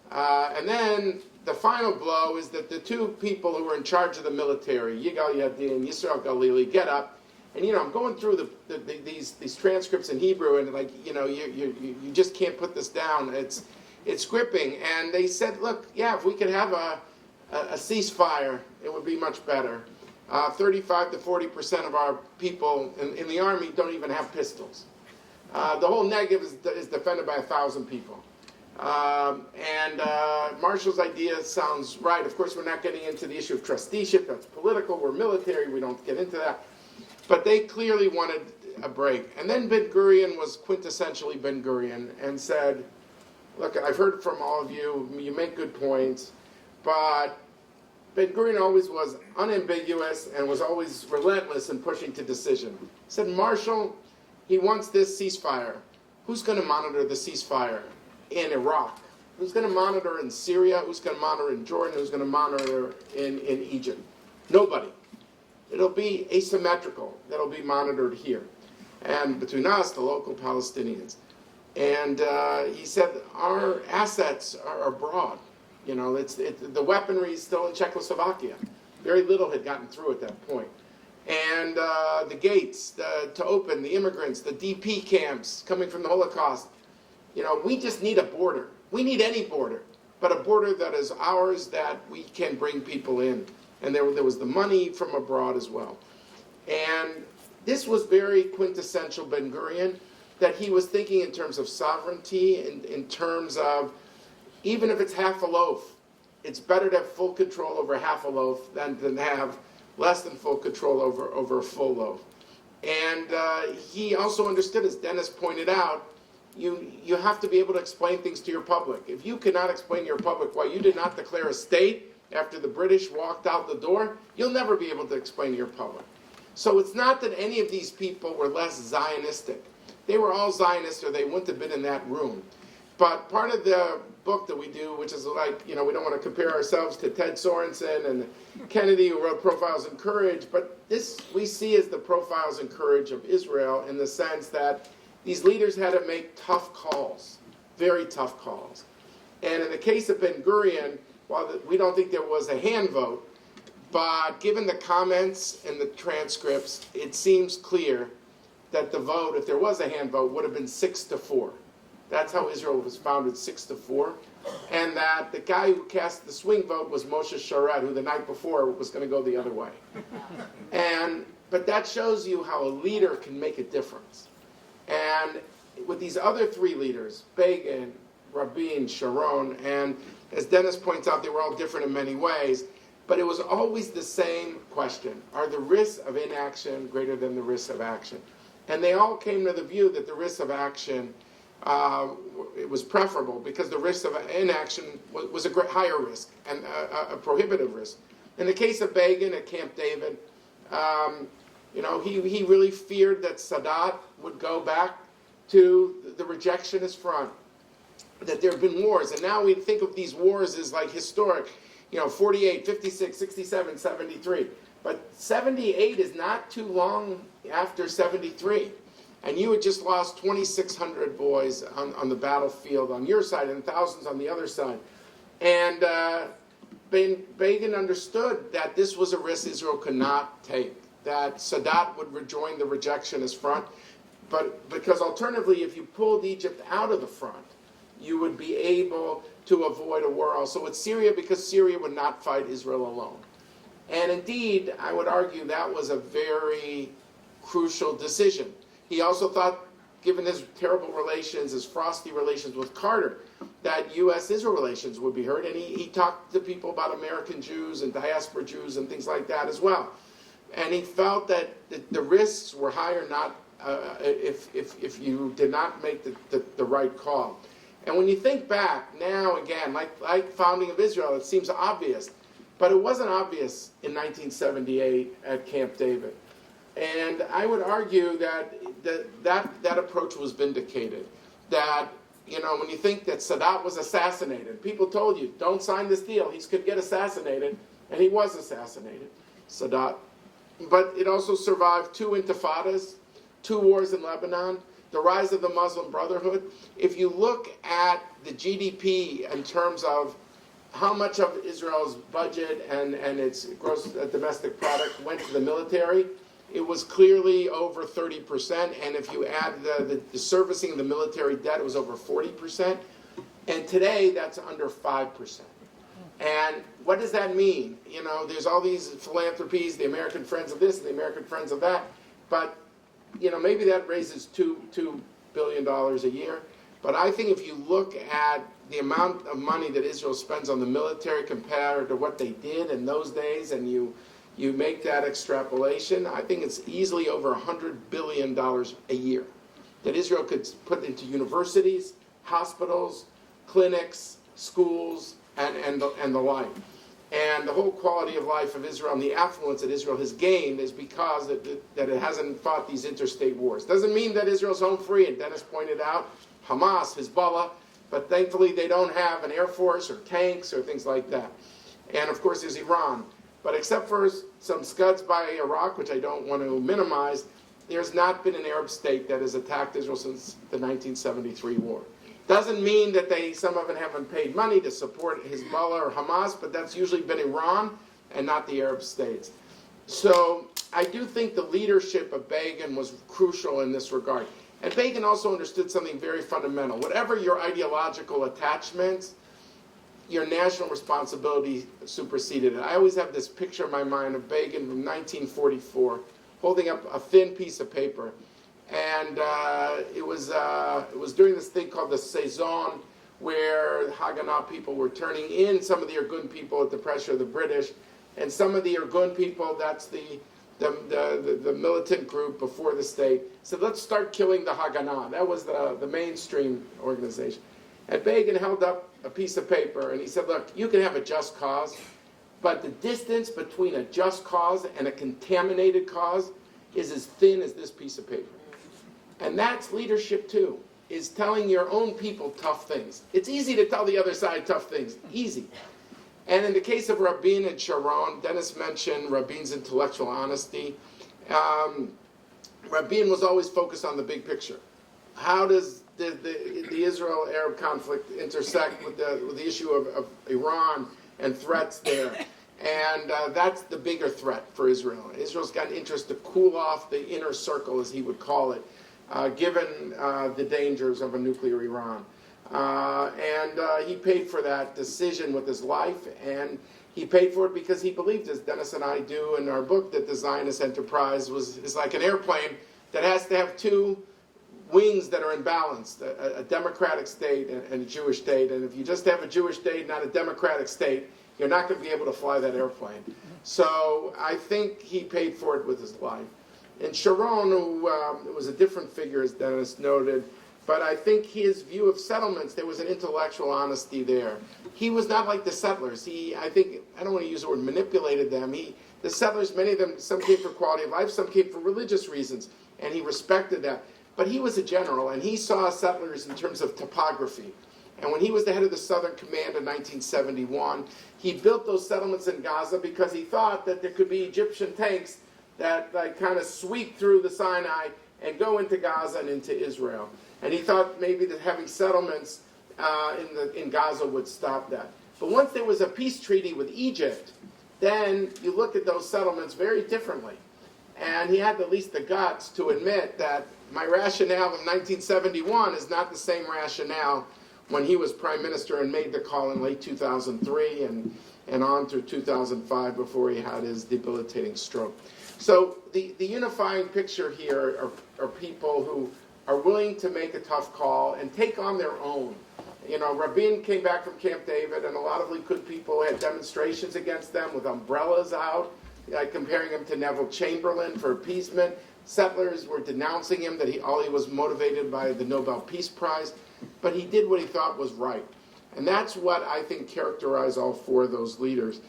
And then the final blow is that the 2 people who were in charge of the military, Yigal Yadin, Yisrael Galili, get up. And I'm going through these transcripts in Hebrew, and you just can't put this down. It's gripping. And they said, look, yeah, if we could have a ceasefire, it would be much better. 35 to 40% of our people in the army don't even have pistols. The whole Negev is defended by 1,000 people. And Marshall's idea sounds right. Of course, we're not getting into the issue of trusteeship. That's political. We're military. We don't get into that. But they clearly wanted a break. And then Ben-Gurion was quintessentially Ben-Gurion and said, look, I've heard from all of you, you make good points, but Ben-Gurion always was unambiguous and was always relentless in pushing to decision. He said, Marshall, he wants this ceasefire. Who's going to monitor the ceasefire in Iraq? Who's going to monitor in Syria? Who's going to monitor in Jordan? Who's going to monitor in Egypt? Nobody. It'll be asymmetrical. That'll be monitored here. And between us, the local Palestinians. And he said, our assets are abroad. You know, the weaponry is still in Czechoslovakia. Very little had gotten through at that point. And the gates to open, the immigrants, the DP camps coming from the Holocaust. You know, we just need a border. We need any border, but a border that is ours, that we can bring people in. And there was the money from abroad as well. And this was very quintessential Ben-Gurion, that he was thinking in terms of sovereignty, in terms of, even if it's half a loaf, it's better to have full control over half a loaf than have less than full control over a full loaf. And he also understood, as Dennis pointed out, you have to be able to explain things to your public. If you cannot explain to your public why you did not declare a state after the British walked out the door, you'll never be able to explain to your public. So it's not that any of these people were less Zionistic. They were all Zionists, or they wouldn't have been in that room. But part of the book that we do, which is like, you know, we don't want to compare ourselves to Ted Sorensen and Kennedy, who wrote Profiles in Courage, but this we see as the Profiles in Courage of Israel, in the sense that these leaders had to make tough calls, very tough calls. And in the case of Ben-Gurion, while we don't think there was a hand vote, but given the comments and the transcripts, it seems clear that the vote, if there was a hand vote, would have been 6-4. That's how Israel was founded, 6-4. And that the guy who cast the swing vote was Moshe Sharet, who the night before was going to go the other way. But that shows you how a leader can make a difference. And with these other three leaders, Begin, Rabin, Sharon, and as Dennis points out, they were all different in many ways, but it was always the same question. Are the risks of inaction greater than the risks of action? And they all came to the view that the risks of action, it was preferable, because the risk of inaction was a higher risk and a prohibitive risk. In the case of Begin at Camp David, you know, he really feared that Sadat would go back to the rejectionist front, that there have been wars. And now we think of these wars as like historic, you know, 48, 56, 67, 73. But 78 is not too long after 73. And you had just lost 2,600 boys on the battlefield on your side and thousands on the other side. And Begin understood that this was a risk Israel could not take, that Sadat would rejoin the rejectionist front. But because alternatively, if you pulled Egypt out of the front, you would be able to avoid a war also with Syria, because Syria would not fight Israel alone. And indeed, I would argue that was a very crucial decision. He also thought, given his terrible relations, his frosty relations with Carter, that U.S.-Israel relations would be hurt. And he talked to people about American Jews and diaspora Jews and things like that as well. And he felt that the risks were higher if you did not make the right call. And when you think back now, again, like founding of Israel, it seems obvious. But it wasn't obvious in 1978 at Camp David. And I would argue that approach was vindicated. That, you know, when you think that Sadat was assassinated, people told you, don't sign this deal, he could get assassinated, and he was assassinated, Sadat. But it also survived 2 intifadas, 2 wars in Lebanon, the rise of the Muslim Brotherhood. If you look at the GDP in terms of how much of Israel's budget and its gross domestic product went to the military, it was clearly over 30%. And if you add the servicing of the military debt, it was over 40%. And today, that's under 5%. And what does that mean? You know, there's all these philanthropies, the American Friends of this and the American Friends of that. But, you know, maybe that raises $2 billion a year. But I think if you look at the amount of money that Israel spends on the military compared to what they did in those days, and you you make that extrapolation, I think it's easily over $100 billion a year that Israel could put into universities, hospitals, clinics, schools, and the like. And the whole quality of life of Israel and the affluence that Israel has gained is because that it hasn't fought these interstate wars. Doesn't mean that Israel's home free, and Dennis pointed out Hamas, Hezbollah, but thankfully they don't have an air force or tanks or things like that. And of course there's Iran. But except for some scuds by Iraq, which I don't want to minimize, there's not been an Arab state that has attacked Israel since the 1973 war. Doesn't mean that some of them haven't paid money to support Hezbollah or Hamas, but that's usually been Iran and not the Arab states. So I do think the leadership of Begin was crucial in this regard. And Begin also understood something very fundamental. Whatever your ideological attachments, your national responsibility superseded it. I always have this picture in my mind of Begin from 1944 holding up a thin piece of paper. And it was during this thing called the Saison, where Haganah people were turning in some of the Irgun people at the pressure of the British, and some of the Irgun people, that's the militant group before the state, said, let's start killing the Haganah. That was the mainstream organization. And Begin held up a piece of paper, and he said, look, you can have a just cause, but the distance between a just cause and a contaminated cause is as thin as this piece of paper. And that's leadership too, is telling your own people tough things. It's easy to tell the other side tough things, easy. And in the case of Rabin and Sharon, Dennis mentioned Rabin's intellectual honesty. Rabin was always focused on the big picture. How does the Israel-Arab conflict intersect with the issue of Iran and threats there? And that's the bigger threat for Israel. Israel's got an interest to cool off the inner circle, as he would call it, given the dangers of a nuclear Iran. And he paid for that decision with his life, and he paid for it because he believed, as Dennis and I do in our book, that the Zionist enterprise is like an airplane that has to have two wings that are in balance, a democratic state and a Jewish state. And if you just have a Jewish state, not a democratic state, you're not going to be able to fly that airplane. So I think he paid for it with his life. And Sharon, who was a different figure, as Dennis noted, but I think his view of settlements, there was an intellectual honesty there. He was not like the settlers. I don't want to use the word manipulated them. The settlers, many of them, some came for quality of life, some came for religious reasons, and he respected that. But he was a general, and he saw settlers in terms of topography. And when he was the head of the Southern Command in 1971, he built those settlements in Gaza because he thought that there could be Egyptian tanks that kind of sweep through the Sinai and go into Gaza and into Israel. And he thought maybe that having settlements in Gaza would stop that. But once there was a peace treaty with Egypt, then you look at those settlements very differently. And he had at least the guts to admit that my rationale in 1971 is not the same rationale when he was prime minister and made the call in late 2003 and on through 2005 before he had his debilitating stroke. So the unifying picture here are people who are willing to make a tough call and take on their own. You know, Rabin came back from Camp David, and a lot of Likud people had demonstrations against them with umbrellas out, comparing him to Neville Chamberlain for appeasement. Settlers were denouncing him, that all he was motivated by the Nobel Peace Prize. But he did what he thought was right. And that's what I think characterized all four of those leaders.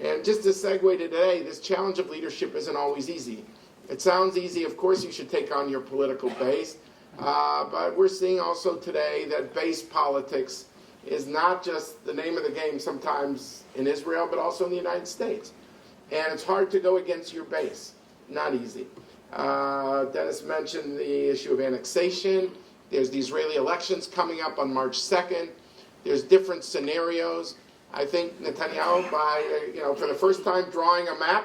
And just to segue to today, this challenge of leadership isn't always easy. It sounds easy. Of course, you should take on your political base. But we're seeing also today that base politics is not just the name of the game sometimes in Israel, but also in the United States. And it's hard to go against your base. Not easy. Dennis mentioned the issue of annexation. There's the Israeli elections coming up on March 2nd. There's different scenarios. I think Netanyahu, for the first time drawing a map,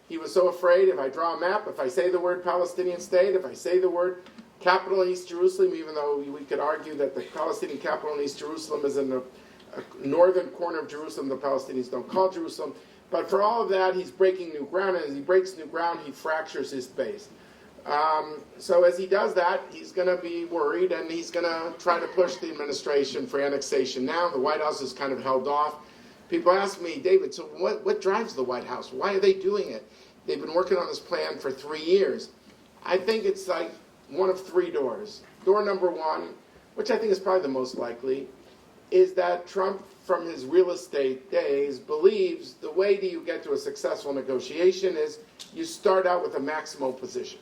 he was so afraid, if I draw a map, if I say the word Palestinian state, if I say the word capital in East Jerusalem, even though we could argue that the Palestinian capital in East Jerusalem is in the northern corner of Jerusalem, the Palestinians don't call Jerusalem. But for all of that, he's breaking new ground, and as he breaks new ground, he fractures his base. So as he does that, he's going to be worried, and he's going to try to push the administration for annexation now. The White House has kind of held off. People ask me, David, so what drives the White House? Why are they doing it? They've been working on this plan for 3 years. I think it's like one of 3 doors. Door number 1, which I think is probably the most likely, is that Trump, from his real estate days, believes the way that you get to a successful negotiation is you start out with a maximal position.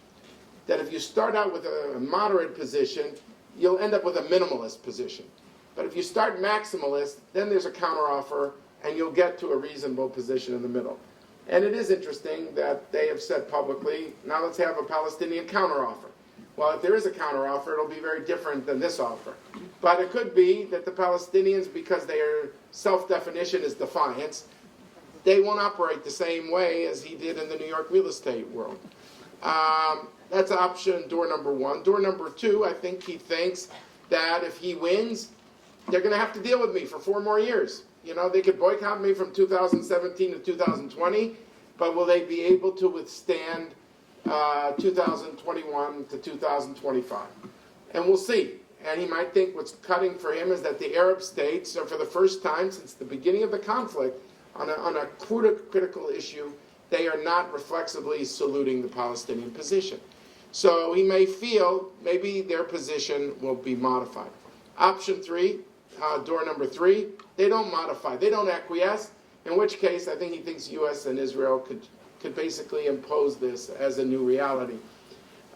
That if you start out with a moderate position, you'll end up with a minimalist position. But if you start maximalist, then there's a counteroffer, and you'll get to a reasonable position in the middle. And it is interesting that they have said publicly, now let's have a Palestinian counteroffer. Well, if there is a counteroffer, it'll be very different than this offer. But it could be that the Palestinians, because their self-definition is defiance, they won't operate the same way as he did in the New York real estate world. That's option door number 1. Door number 2, I think he thinks that if he wins, they're going to have to deal with me for 4 more years. You know, they could boycott me from 2017 to 2020, but will they be able to withstand 2021 to 2025? And we'll see. And he might think what's cutting for him is that the Arab states are, for the first time since the beginning of the conflict, on a critical issue, they are not reflexively saluting the Palestinian position. So he may feel maybe their position will be modified. Option 3, door number 3, they don't modify, they don't acquiesce, in which case I think he thinks U.S. and Israel could basically impose this as a new reality.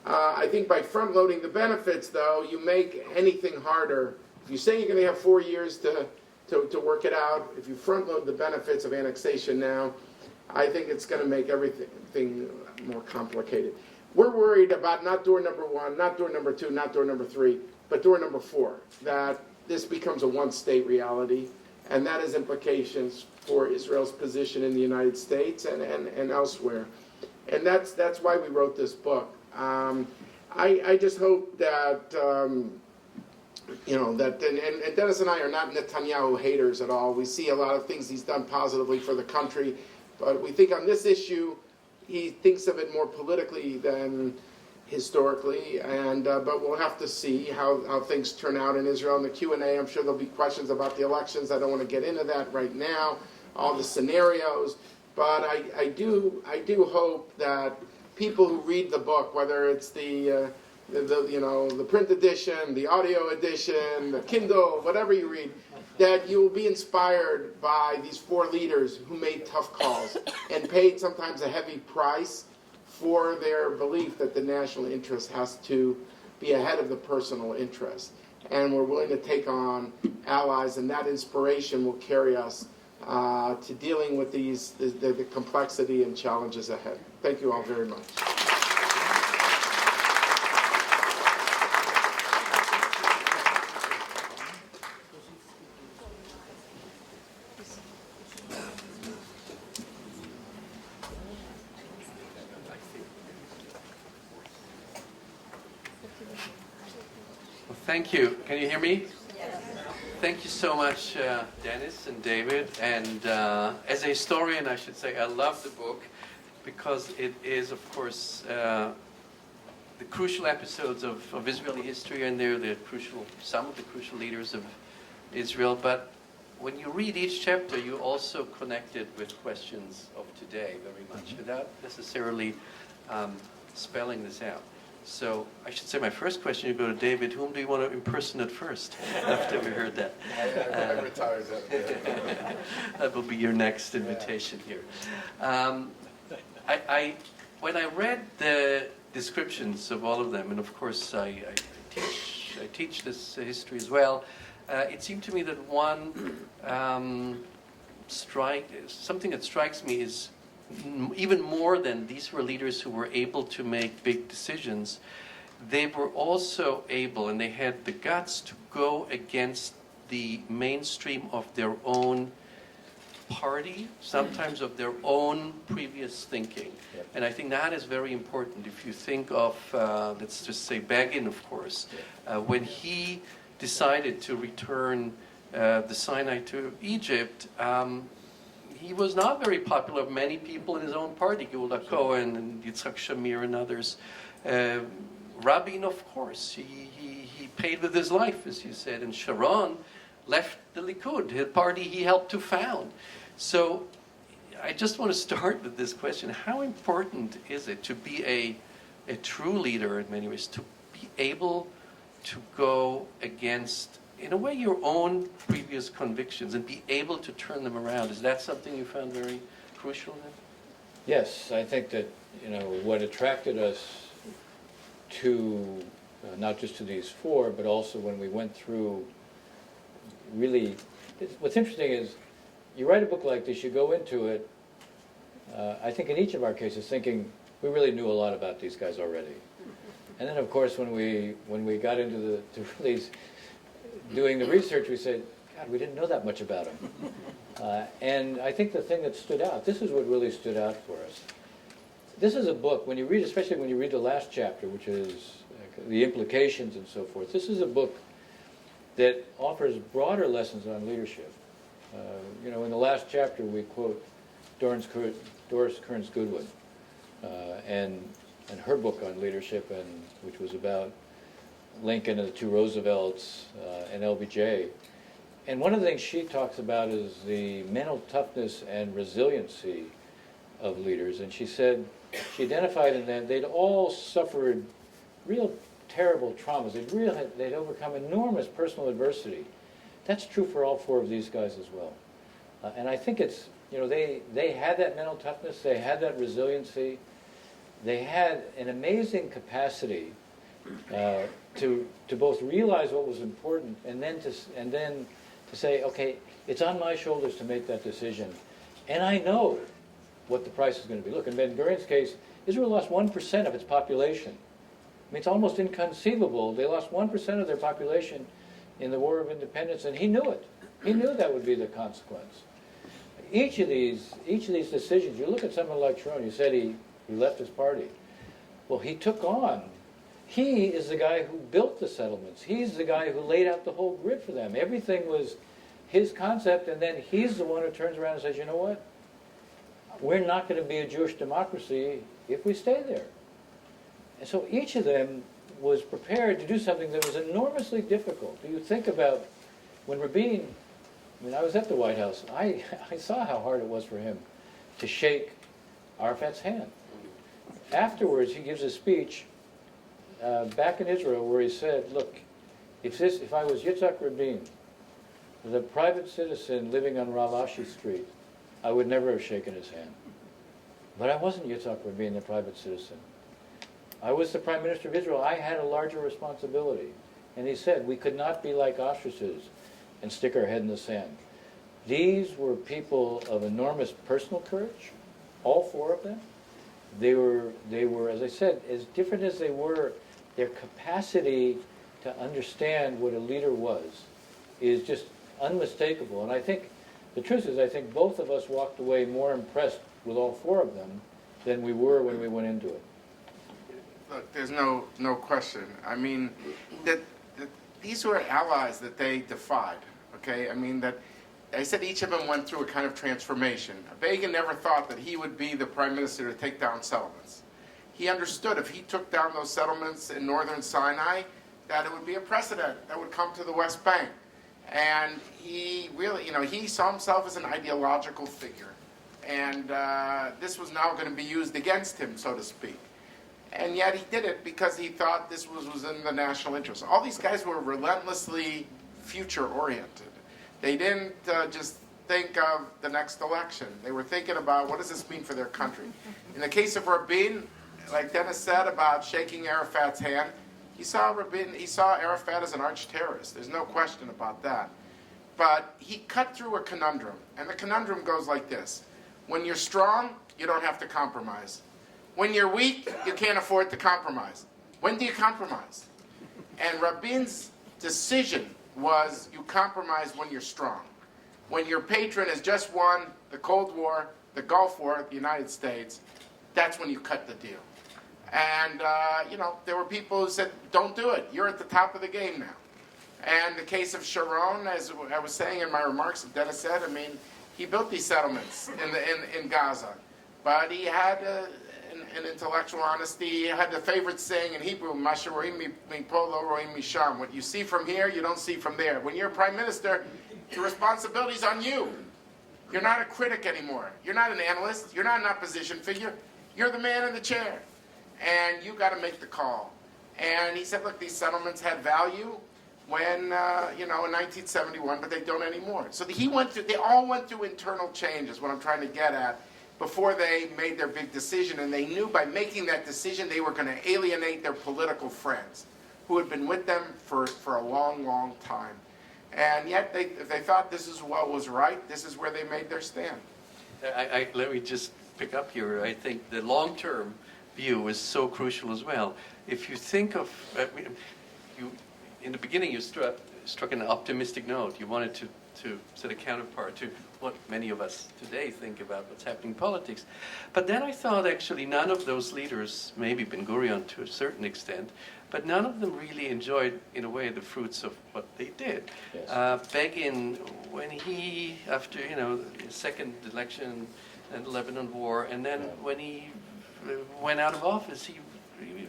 I think by front-loading the benefits, though, you make anything harder. If you say you're going to have 4 years to work it out, if you front-load the benefits of annexation now, I think it's going to make everything more complicated. We're worried about not door number 1, not door number 2, not door number 3, but door number 4, that this becomes a one-state reality, and that has implications for Israel's position in the United States and elsewhere. And that's why we wrote this book. I just hope that, and Dennis and I are not Netanyahu haters at all. We see a lot of things he's done positively for the country, but we think on this issue, he thinks of it more politically than historically, but we'll have to see how things turn out in Israel. In the Q&A, I'm sure there'll be questions about the elections. I don't want to get into that right now, all the scenarios, but I do hope that people who read the book, whether it's the print edition, the audio edition, the Kindle, whatever you read, that you will be inspired by these 4 leaders who made tough calls and paid sometimes a heavy price for their belief that the national interest has to be ahead of the personal interest. And we're willing to take on allies, and that inspiration will carry us to dealing with the complexity and challenges ahead. Thank you all very much. Thank you. Can you hear me? Yes. Thank you so much, Dennis and David. And as a historian, I should say I love the book because it is, of course, the crucial episodes of Israeli history, and they're some of the crucial leaders of Israel. But when you read each chapter, you also connect it with questions of today very much, without necessarily spelling this out. So I should say my first question, you go to David, whom do you want to impersonate first after we heard that? I retired that. That will be your next invitation here. When I read the descriptions of all of them, and of course I teach this history as well, it seemed to me that something that strikes me is even more than these were leaders who were able to make big decisions, they were also able, and they had the guts to go against the mainstream of their own party, sometimes of their own previous thinking. And I think that is very important. If you think of, let's just say Begin, of course, when he decided to return the Sinai to Egypt, he was not very popular with many people in his own party, Gilda Cohen and Yitzhak Shamir and others. Rabin, of course, he paid with his life, as you said, and Sharon left the Likud, the party he helped to found. So I just want to start with this question. How important is it to be a true leader in many ways, to be able to go against, in a way, your own previous convictions and be able to turn them around? Is that something you found very crucial then? Yes, I think that, what attracted us to, not just to these four, but also when we went through, really, what's interesting is, you write a book like this, you go into it, I think in each of our cases, thinking, we really knew a lot about these guys already. And then, of course, when we got into really doing the research, we said, God, we didn't know that much about them. And I think the thing that stood out, this is what really stood out for us. This is a book, when you read, especially when you read the last chapter, which is the implications and so forth, this is a book that offers broader lessons on leadership. In the last chapter, we quote Doris Kearns Goodwin and her book on leadership, which was about Lincoln and the two Roosevelts and LBJ. And one of the things she talks about is the mental toughness and resiliency of leaders. And she said, she identified in them, they'd all suffered real terrible traumas. They'd overcome enormous personal adversity. That's true for all four of these guys as well. And I think it's, they had that mental toughness, they had that resiliency, they had an amazing capacity to both realize what was important and then to say, okay, it's on my shoulders to make that decision, and I know what the price is going to be. Look, in Ben Gurion's case, Israel lost 1% of its population. I mean, it's almost inconceivable. They lost 1% of their population in the War of Independence, and he knew it. He knew that would be the consequence. Each of these decisions, you look at someone like Sharon, you said he left his party. Well, he took on. He is the guy who built the settlements. He's the guy who laid out the whole grid for them. Everything was his concept, and then he's the one who turns around and says, you know what? We're not going to be a Jewish democracy if we stay there. And so each of them was prepared to do something that was enormously difficult. You think about when Rabin, I was at the White House, I saw how hard it was for him to shake Arafat's hand. Afterwards, he gives a speech back in Israel where he said, look, if I was Yitzhak Rabin, the private citizen living on Rav Ashi Street, I would never have shaken his hand. But I wasn't Yitzhak Rabin, the private citizen. I was the Prime Minister of Israel. I had a larger responsibility. And he said, we could not be like ostriches and stick our head in the sand. These were people of enormous personal courage, all four of them. They were, as I said, as different as they were, their capacity to understand what a leader was is just unmistakable. And I think, the truth is, I think both of us walked away more impressed with all four of them than we were when we went into it. Look, there's no question. I mean, that these were allies that they defied, okay? I mean, that I said each of them went through a kind of transformation. Begin never thought that he would be the prime minister to take down settlements. He understood if he took down those settlements in northern Sinai, that it would be a precedent that would come to the West Bank. And he really, he saw himself as an ideological figure. And this was now going to be used against him, so to speak. And yet he did it because he thought this was in the national interest. All these guys were relentlessly future-oriented. They didn't just think of the next election. They were thinking about, what does this mean for their country? In the case of Rabin, like Dennis said about shaking Arafat's hand, he saw Arafat as an arch-terrorist. There's no question about that. But he cut through a conundrum. And the conundrum goes like this. When you're strong, you don't have to compromise. When you're weak, you can't afford to compromise. When do you compromise? And Rabin's decision was you compromise when you're strong. When your patron has just won the Cold War, the Gulf War, the United States, that's when you cut the deal. And, there were people who said, don't do it. You're at the top of the game now. And the case of Sharon, as I was saying in my remarks, Dennis said, he built these settlements in Gaza. But he had and intellectual honesty. He had the favorite saying in Hebrew, "Masher roim mipo lo roim misham." What you see from here, you don't see from there. When you're prime minister, the responsibility's on you. You're not a critic anymore. You're not an analyst. You're not an opposition figure. You're the man in the chair. And you got to make the call. And he said, look, these settlements had value when, in 1971, but they don't anymore. So they all went through internal changes, what I'm trying to get at, before they made their big decision. And they knew by making that decision they were going to alienate their political friends who had been with them for a long, long time. And yet they thought this is what was right. This is where they made their stand. Let me just pick up here. I think the long-term view is so crucial as well. If you think of, in the beginning you struck an optimistic note. You wanted to set a counterpart to what many of us today think about what's happening in politics. But then I thought actually none of those leaders, maybe Ben-Gurion to a certain extent, but none of them really enjoyed, in a way, the fruits of what they did. Yes. Begin, when he, after his second election and the Lebanon War, and then when he went out of office, he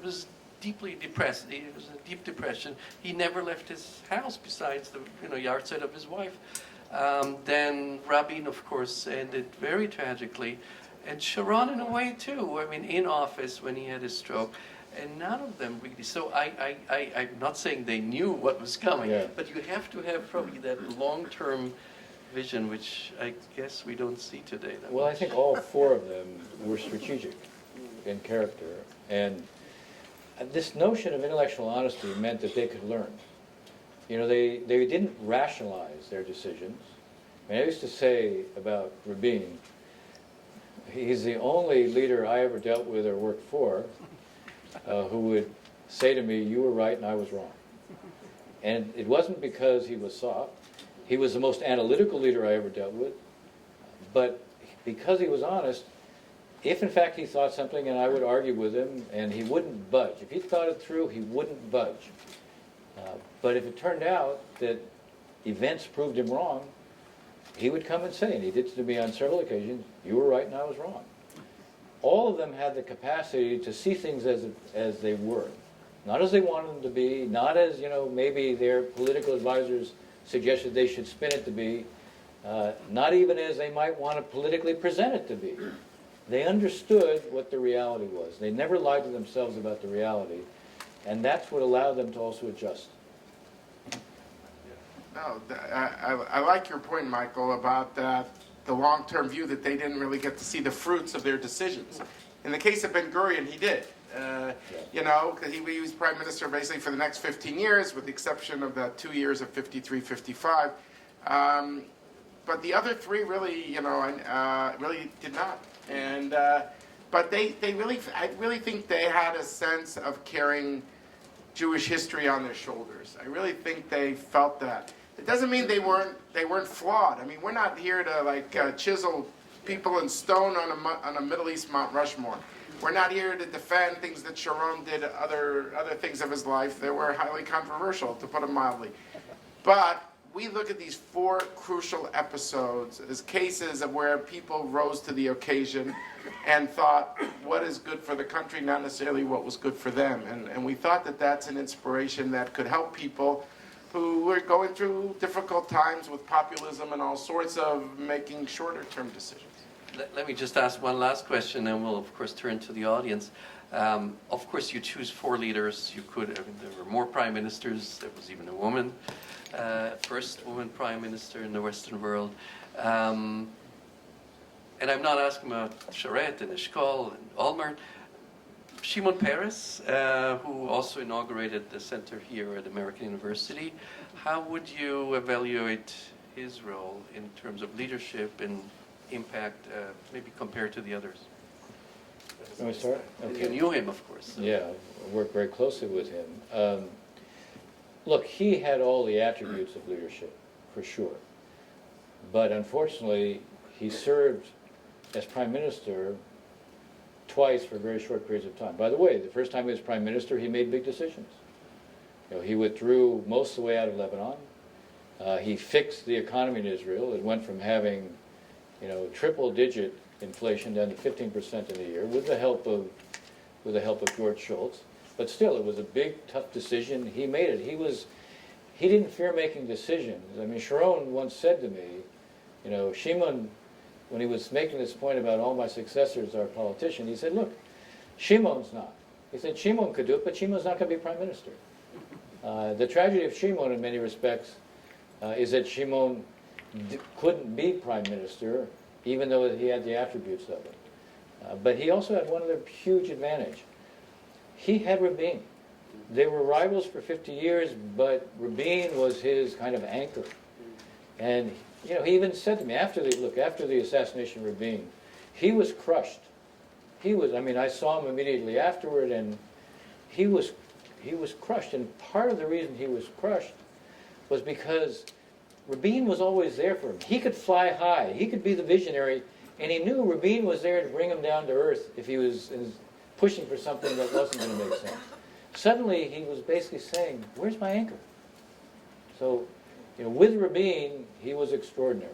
was deeply depressed. He was in a deep depression. He never left his house besides the yard side of his wife. Then Rabin, of course, ended very tragically, and Sharon in a way too. I mean, in office when he had his stroke. And none of them really. So I'm not saying they knew what was coming, but you have to have probably that long-term vision, which I guess we don't see today. Well, I think all four of them were strategic in character. And this notion of intellectual honesty meant that they could learn. They didn't rationalize their decisions. I mean, I used to say about Rabin, he's the only leader I ever dealt with or worked for who would say to me, you were right and I was wrong. And it wasn't because he was soft. He was the most analytical leader I ever dealt with. But because he was honest, if in fact he thought something and I would argue with him and he wouldn't budge. If he thought it through, he wouldn't budge. But if it turned out that events proved him wrong, he would come and say, and he did to me on several occasions, you were right and I was wrong. All of them had the capacity to see things as they were. Not as they wanted them to be, not as, maybe their political advisors suggested they should spin it to be, not even as they might want to politically present it to be. They understood what the reality was. They never lied to themselves about the reality, and that's what allowed them to also adjust. No, I like your point, Michael, about the long-term view that they didn't really get to see the fruits of their decisions. In the case of Ben-Gurion, he did. Because he was prime minister basically for the next 15 years, with the exception of the 2 years of 53, 55. But the other three really, really did not. And but I really think they had a sense of carrying Jewish history on their shoulders. I really think they felt that. It doesn't mean they weren't flawed. I mean, we're not here to chisel people in stone on a Middle East Mount Rushmore. We're not here to defend things that Sharon did, other things of his life that were highly controversial, to put it mildly. But we look at these four crucial episodes as cases of where people rose to the occasion and thought what is good for the country, not necessarily what was good for them. And we thought that that's an inspiration that could help people who were going through difficult times with populism and all sorts of making shorter-term decisions. Let me just ask one last question, and we'll of course turn to the audience. Of course, you choose four leaders. There were more prime ministers. There was even a woman, first woman prime minister in the Western world. And I'm not asking about Sharet and Eshkol and Olmert. Shimon Peres, who also inaugurated the center here at American University. How would you evaluate his role in terms of leadership and impact, maybe compared to the others? Can we start? Okay. You knew him, of course. So. Yeah, I worked very closely with him. Look, he had all the attributes of leadership, for sure. But unfortunately, he served as prime minister twice for very short periods of time. By the way, the first time he was prime minister, he made big decisions. He withdrew most of the way out of Lebanon. He fixed the economy in Israel. It went from having, triple-digit inflation down to 15% in a year with the help of George Shultz. But still, it was a big, tough decision. He made it. He didn't fear making decisions. I mean, Sharon once said to me, you know, Shimon, when he was making this point about all my successors are politicians, he said, look, Shimon's not. He said, Shimon could do it, but Shimon's not going to be prime minister. The tragedy of Shimon, in many respects, is that Shimon couldn't be prime minister, even though he had the attributes of it. But he also had one other huge advantage. He had Rabin. They were rivals for 50 years, but Rabin was his kind of anchor. And you know, he even said to me after the assassination of Rabin, he was crushed. I saw him immediately afterward, and he was crushed. And part of the reason he was crushed was because Rabin was always there for him. He could fly high. He could be the visionary, and he knew Rabin was there to bring him down to earth if he was pushing for something that wasn't going to make sense. Suddenly, he was basically saying, where's my anchor? So, you know, with Rabin, he was extraordinary.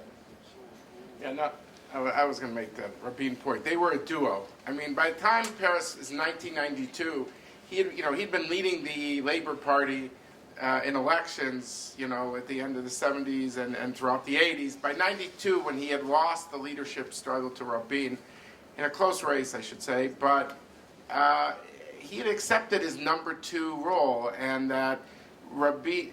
Yeah, no, I was going to make that Rabin point. They were a duo. I mean, by the time Peres is 1992, he'd been leading the Labor Party in elections, you know, at the end of the 70s and throughout the 80s. By 92, when he had lost the leadership struggle to Rabin, in a close race, I should say, but he had accepted his number 2 role, and that Rabin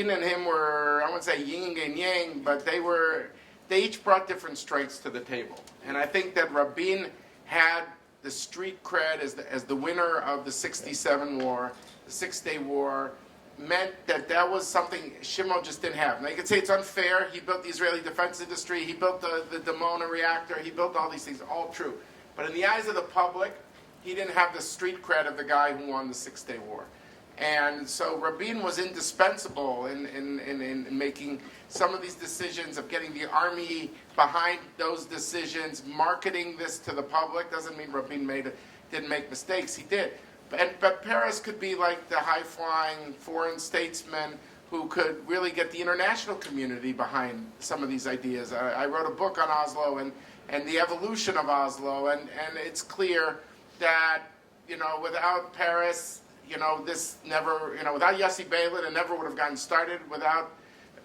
and him were, I wouldn't say yin and yang, but they each brought different strengths to the table. And I think that Rabin had the street cred as the winner of the 67 war, the Six-Day War, meant that was something Shimon just didn't have. Now you could say it's unfair. He built the Israeli defense industry. He built the Dimona reactor. He built all these things, all true. But in the eyes of the public, he didn't have the street cred of the guy who won the Six-Day War. And so Rabin was indispensable in making some of these decisions, of getting the army behind those decisions, marketing this to the public. Doesn't mean Rabin didn't make mistakes. He did. But Peres could be like the high-flying foreign statesman who could really get the international community behind some of these ideas. I wrote a book on Oslo and the evolution of Oslo, and it's clear that, you know, without Peres, you know, this never, you know, without Yossi Beilin, it never would have gotten started. Without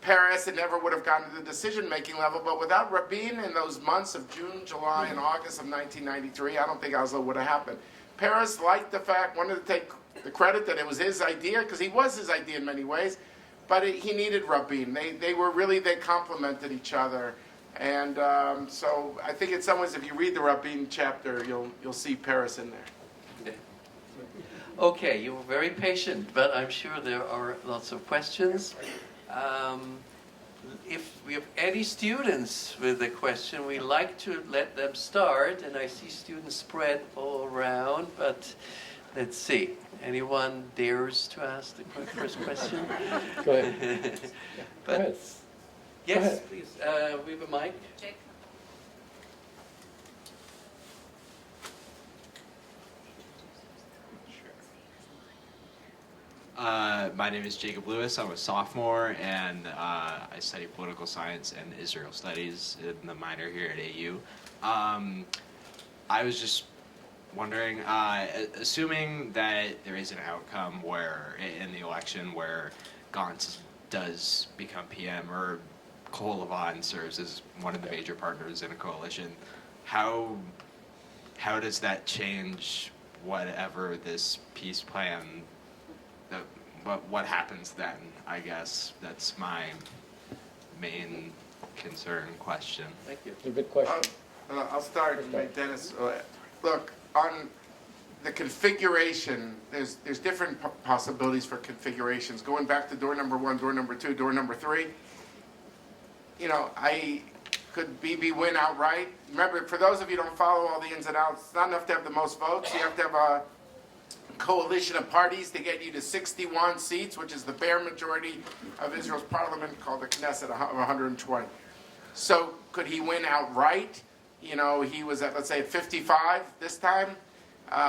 Peres, it never would have gotten to the decision-making level. But without Rabin in those months of June, July, and August of 1993, I don't think Oslo would have happened. Peres liked the fact, wanted to take the credit that it was his idea, because he was his idea in many ways, but he needed Rabin. They complemented each other. And so I think in some ways, if you read the Rabin chapter, you'll see Peres in there. Okay, you were very patient, but I'm sure there are lots of questions. If we have any students with a question, we like to let them start, and I see students spread all around, but let's see. Anyone dares to ask the first question? Go ahead. But, Go ahead. yes, Go ahead. please. We have a mic. Jake. My name is Jacob Lewis. I'm a sophomore, and I study political science and Israel studies in the minor here at AU. I was just wondering, assuming that there is an outcome where, in the election, where Gantz does become PM or Kol Lavan serves as one of the major partners in a coalition, how does that change whatever this peace plan? What happens then? I guess that's my main concern question. Thank you. It's a good question. I'll start, Dennis. Look, on the configuration, there's different possibilities for configurations. Going back to door number 1, door number 2, door number 3. You know, could Bibi win outright? Remember, for those of you who don't follow all the ins and outs, it's not enough to have the most votes. You have to have a coalition of parties to get you to 61 seats, which is the bare majority of Israel's parliament, called the Knesset, of 120. So could he win outright? You know, he was at, let's say, at 55 this time.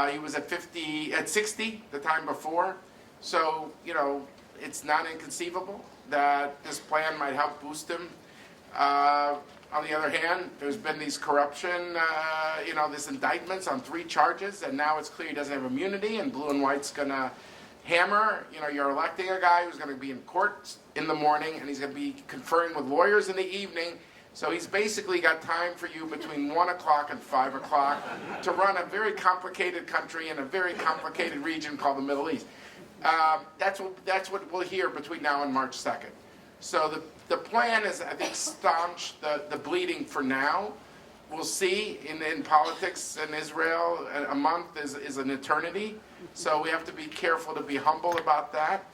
He was at 60 the time before. So, you know, it's not inconceivable that this plan might help boost him. On the other hand, there's been these corruption, this indictments on 3 charges, and now it's clear he doesn't have immunity, and Blue and White's going to hammer. You're electing a guy who's going to be in court in the morning, and he's going to be conferring with lawyers in the evening. So he's basically got time for you between 1 o'clock and 5 o'clock to run a very complicated country in a very complicated region called the Middle East. That's what we'll hear between now and March 2nd. So the plan is, I think, staunch the bleeding for now. We'll see in politics in Israel, a month is an eternity. So we have to be careful to be humble about that.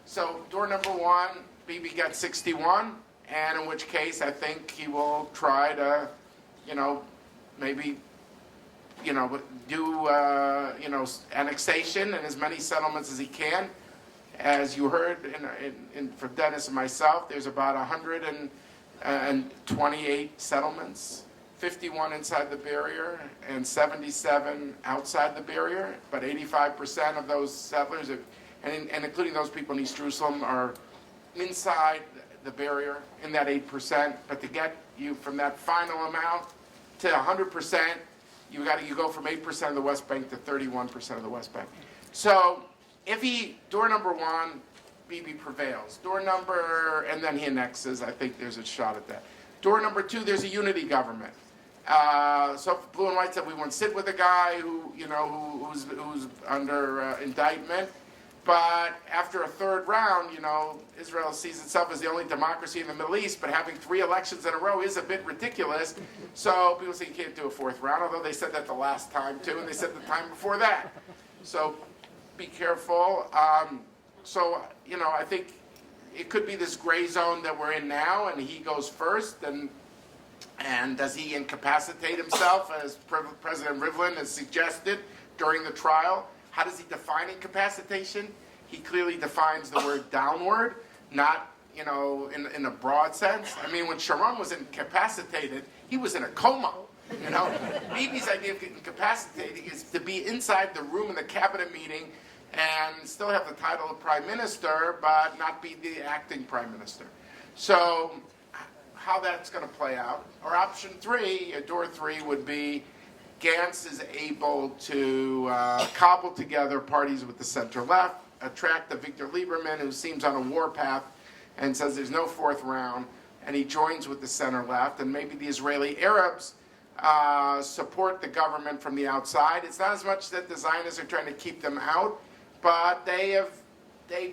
So door number 1, Bibi got 61, and in which case I think he will try to, maybe, do, annexation and as many settlements as he can. As you heard from Dennis and myself, there's about 128 settlements, 51 inside the barrier and 77 outside the barrier. But 85% of those settlers, and including those people in East Jerusalem, are inside the barrier in that 8%. But to get you from that final amount to 100%, you go from 8% of the West Bank to 31% of the West Bank. So if door number 1, Bibi prevails. And then he annexes. I think there's a shot at that. Door number 2, there's a unity government. So Blue and White said we won't sit with a guy who's under indictment. But after a 3rd round, Israel sees itself as the only democracy in the Middle East, but having 3 elections in a row is a bit ridiculous. So people say you can't do a 4th round, although they said that the last time too, and they said the time before that. So be careful. I think it could be this gray zone that we're in now, and he goes first, and does he incapacitate himself, as President Rivlin has suggested during the trial? How does he define incapacitation? He clearly defines the word downward, not in a broad sense. I mean, when Sharon was incapacitated, he was in a coma. Bibi's idea of incapacitating is to be inside the room in the cabinet meeting and still have the title of prime minister, but not be the acting prime minister. So how that's going to play out. Or option 3, door 3, would be Gantz is able to cobble together parties with the center-left, attract the Victor Lieberman, who seems on a warpath and says there's no 4th round, and he joins with the center-left, and maybe the Israeli Arabs support the government from the outside. It's not as much that the Zionists are trying to keep them out, but they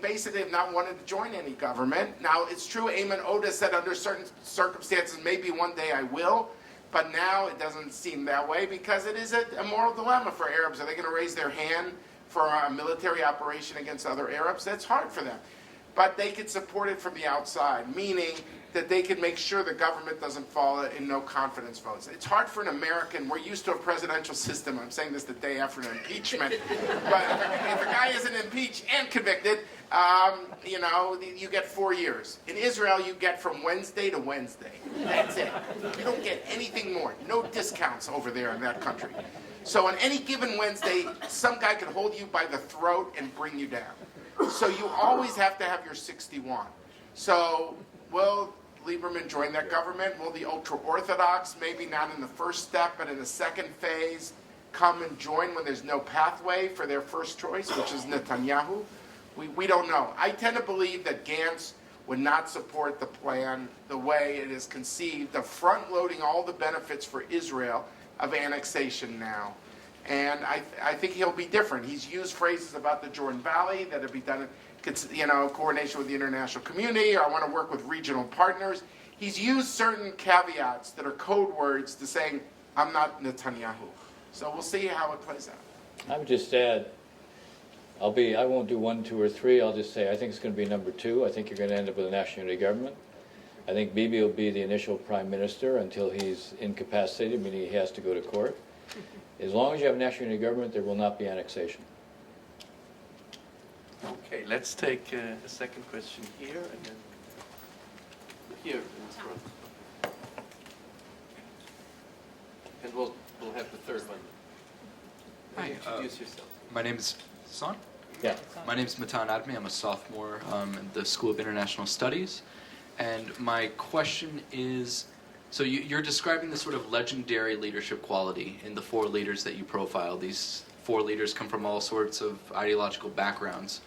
basically have not wanted to join any government. Now, it's true, Ayman Oda said under certain circumstances, maybe one day I will, but now it doesn't seem that way because it is a moral dilemma for Arabs. Are they going to raise their hand for a military operation against other Arabs? That's hard for them. But they could support it from the outside, meaning that they could make sure the government doesn't fall in no confidence votes. It's hard for an American. We're used to a presidential system. I'm saying this the day after an impeachment. But if a guy isn't impeached and convicted, you get 4 years. In Israel, you get from Wednesday to Wednesday. That's it. You don't get anything more. No discounts over there in that country. So on any given Wednesday, some guy could hold you by the throat and bring you down. So you always have to have your 61. So will Lieberman join that government? Will the ultra-Orthodox, maybe not in the first step, but in the second phase, come and join when there's no pathway for their first choice, which is Netanyahu? We don't know. I tend to believe that Gantz would not support the plan the way it is conceived of front-loading all the benefits for Israel of annexation now. And I think he'll be different. He's used phrases about the Jordan Valley that have been done in coordination with the international community, or I want to work with regional partners. He's used certain caveats that are code words to saying, I'm not Netanyahu. So we'll see how it plays out. I would just add, I won't do 1, 2, or 3. I'll just say I think it's going to be number 2. I think you're going to end up with a national unity government. I think Bibi will be the initial prime minister until he's incapacitated, meaning he has to go to court. As long as you have a national unity government, there will not be annexation. Okay, let's take a second question here and then here in front. And we'll have the third one. Hi, Introduce yourself. my name is Son. Yeah. My name is Matan Admi. I'm a sophomore in the School of International Studies. And my question is, So you're describing the sort of legendary leadership quality in the four leaders that you profile. These four leaders come from all sorts of ideological backgrounds.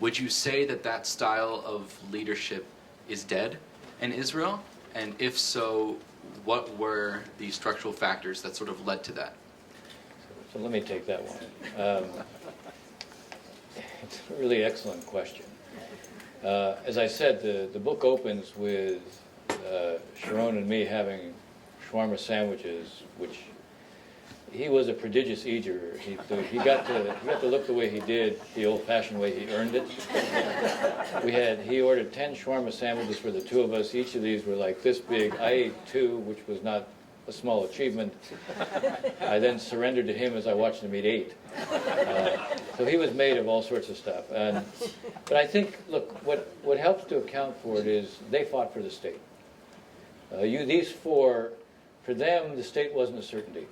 Would you say that that style of leadership is dead in Israel? And if so, what were the structural factors that sort of led to that? So let me take that one. It's a really excellent question. As I said, the book opens with Sharon and me having shawarma sandwiches, which he was a prodigious eater. He got to look the way he did, the old-fashioned way he earned it. He ordered 10 shawarma sandwiches for the two of us. Each of these were like this big. I ate 2, which was not a small achievement. I then surrendered to him as I watched him eat 8. So he was made of all sorts of stuff. But I think, look, what helps to account for it is they fought for the state. These four, for them, the state wasn't a certainty.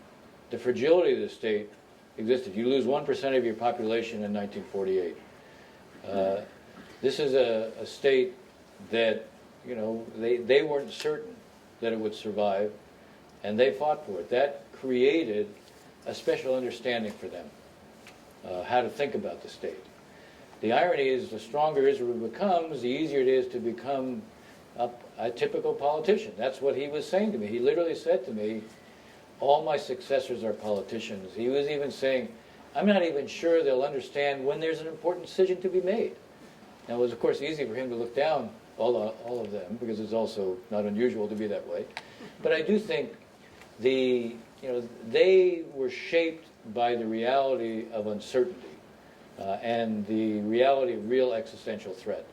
The fragility of the state existed. You lose 1% of your population in 1948. This is a state that, they weren't certain that it would survive, and they fought for it. That created a special understanding for them, how to think about the state. The irony is, the stronger Israel becomes, the easier it is to become a typical politician. That's what he was saying to me. He literally said to me, all my successors are politicians. He was even saying, I'm not even sure they'll understand when there's an important decision to be made. Now, it was, of course, easy for him to look down all of them, because it's also not unusual to be that way. But I do think they were shaped by the reality of uncertainty and the reality of real existential threat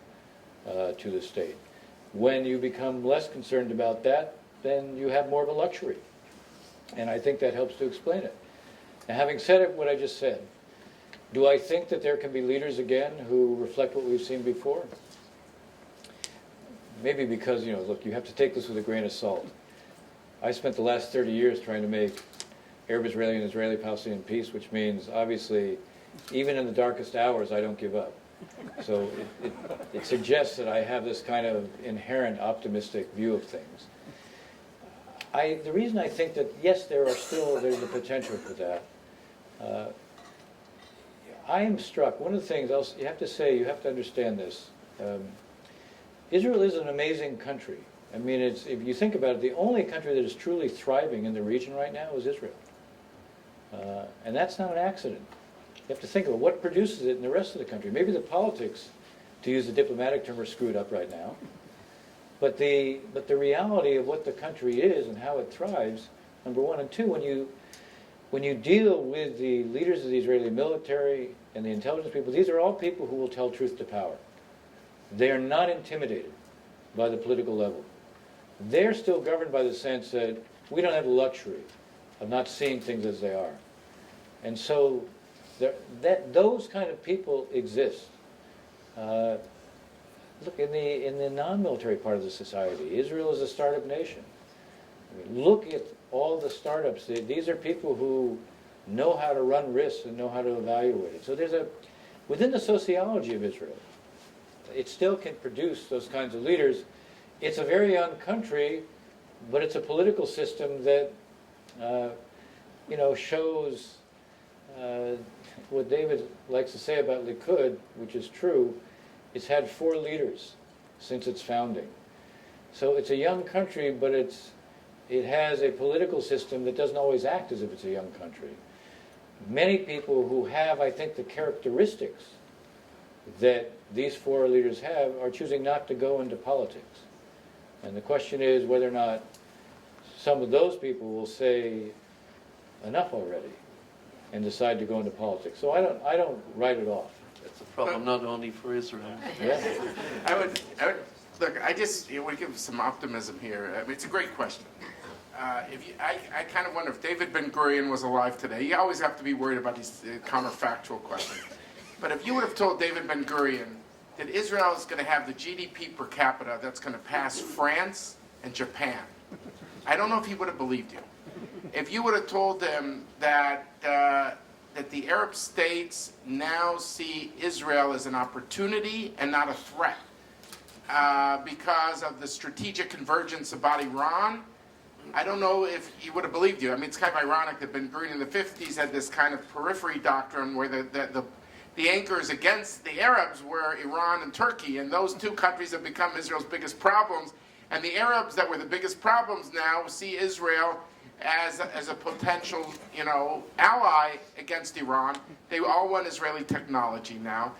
to the state. When you become less concerned about that, then you have more of a luxury. And I think that helps to explain it. Now, having said it, what I just said, do I think that there can be leaders again who reflect what we've seen before? Maybe because, look, you have to take this with a grain of salt. I spent the last 30 years trying to make Arab-Israeli and Israeli-Palestinian peace, which means, obviously, even in the darkest hours, I don't give up. So it suggests that I have this kind of inherent optimistic view of things. The reason I think that, yes, there's a potential for that. I am struck. One of the things else you have to understand this. Israel is an amazing country. I mean, if you think about it, the only country that is truly thriving in the region right now is Israel. And that's not an accident. You have to think about what produces it in the rest of the country. Maybe the politics, to use the diplomatic term, are screwed up right now. But the reality of what the country is and how it thrives, number one. And two, when you deal with the leaders of the Israeli military and the intelligence people, these are all people who will tell truth to power. They are not intimidated by the political level. They're still governed by the sense that we don't have the luxury of not seeing things as they are. And so those kind of people exist. Look, in the non-military part of the society, Israel is a startup nation. I mean, look at all the startups. These are people who know how to run risks and know how to evaluate it. So within the sociology of Israel, it still can produce those kinds of leaders. It's a very young country, but it's a political system that, shows what David likes to say about Likud, which is true. It's had 4 leaders since its founding. So it's a young country, but it has a political system that doesn't always act as if it's a young country. Many people who have, I think, the characteristics that these 4 leaders have are choosing not to go into politics. And the question is whether or not some of those people will say enough already and decide to go into politics. So I don't write it off. That's a problem not only for Israel. Yeah. I would look. I just want to give some optimism here. I mean, it's a great question. I kind of wonder if David Ben Gurion was alive today. You always have to be worried about these counterfactual questions. But if you would have told David Ben Gurion that Israel is going to have the GDP per capita that's going to pass France and Japan, I don't know if he would have believed you. If you would have told them that the Arab states now see Israel as an opportunity and not a threat because of the strategic convergence about Iran, I don't know if he would have believed you. I mean, it's kind of ironic that Ben Gurion in the 50s had this kind of periphery doctrine where the anchors against the Arabs were Iran and Turkey, and those two countries have become Israel's biggest problems. And the Arabs that were the biggest problems now see Israel as a potential, ally against Iran. They all want Israeli technology now.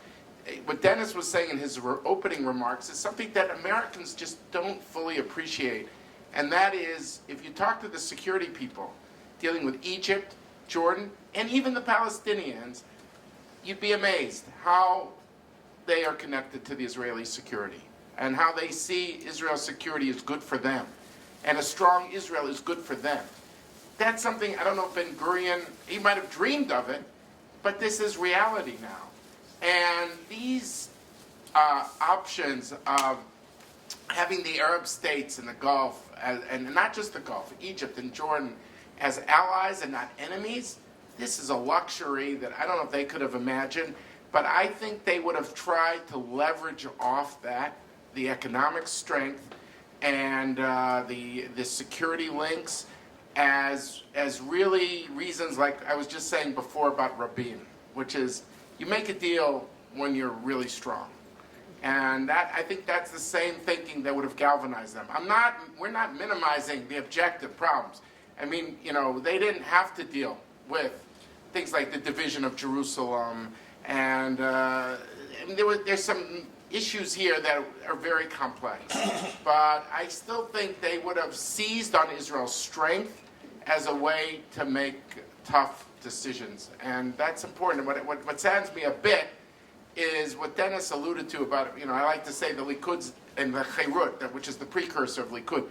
What Dennis was saying in his opening remarks is something that Americans just don't fully appreciate. And that is, if you talk to the security people dealing with Egypt, Jordan, and even the Palestinians, you'd be amazed how they are connected to the Israeli security and how they see Israel's security is good for them. And a strong Israel is good for them. That's something, I don't know if Ben Gurion, he might have dreamed of it, but this is reality now. And these options of having the Arab states in the Gulf, and not just the Gulf, Egypt and Jordan, as allies and not enemies, this is a luxury that I don't know if they could have imagined, but I think they would have tried to leverage off that, the economic strength and the security links as really reasons like I was just saying before about Rabin, which is you make a deal when you're really strong. And I think that's the same thinking that would have galvanized them. We're not minimizing the objective problems. I mean, they didn't have to deal with things like the division of Jerusalem, and there's some issues here that are very complex. But I still think they would have seized on Israel's strength as a way to make tough decisions, and that's important. What saddens me a bit is what Dennis alluded to about, I like to say the Likud and the Cherut, which is the precursor of Likud.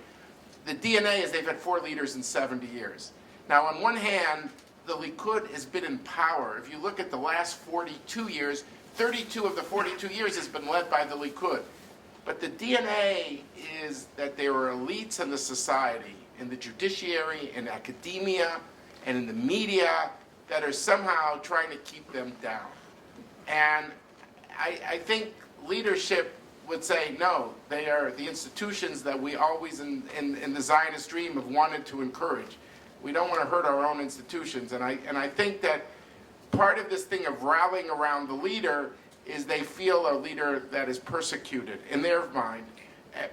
The DNA is they've had 4 leaders in 70 years. Now, on one hand, the Likud has been in power. If you look at the last 42 years, 32 of the 42 years has been led by the Likud. But the DNA is that there are elites in the society, in the judiciary, in academia, and in the media that are somehow trying to keep them down. And I think leadership would say, no, they are the institutions that we always in the Zionist dream have wanted to encourage. We don't want to hurt our own institutions. And I think that part of this thing of rallying around the leader is they feel a leader that is persecuted in their mind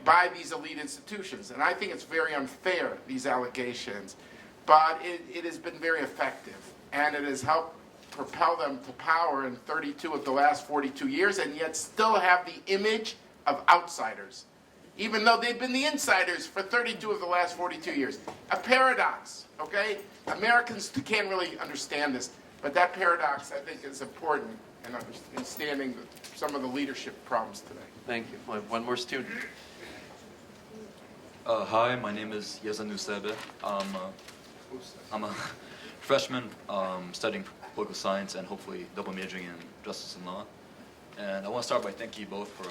by these elite institutions. And I think it's very unfair, these allegations. But it has been very effective. And it has helped propel them to power in 32 of the last 42 years, and yet still have the image of outsiders, even though they've been the insiders for 32 of the last 42 years. A paradox, okay? Americans can't really understand this, but that paradox, I think, is important in understanding some of the leadership problems today. Thank you. We'll have one more student. Hi, my name is Yazanu Sebe. I'm a freshman studying political science and hopefully double majoring in justice and law. And I want to start by thanking you both for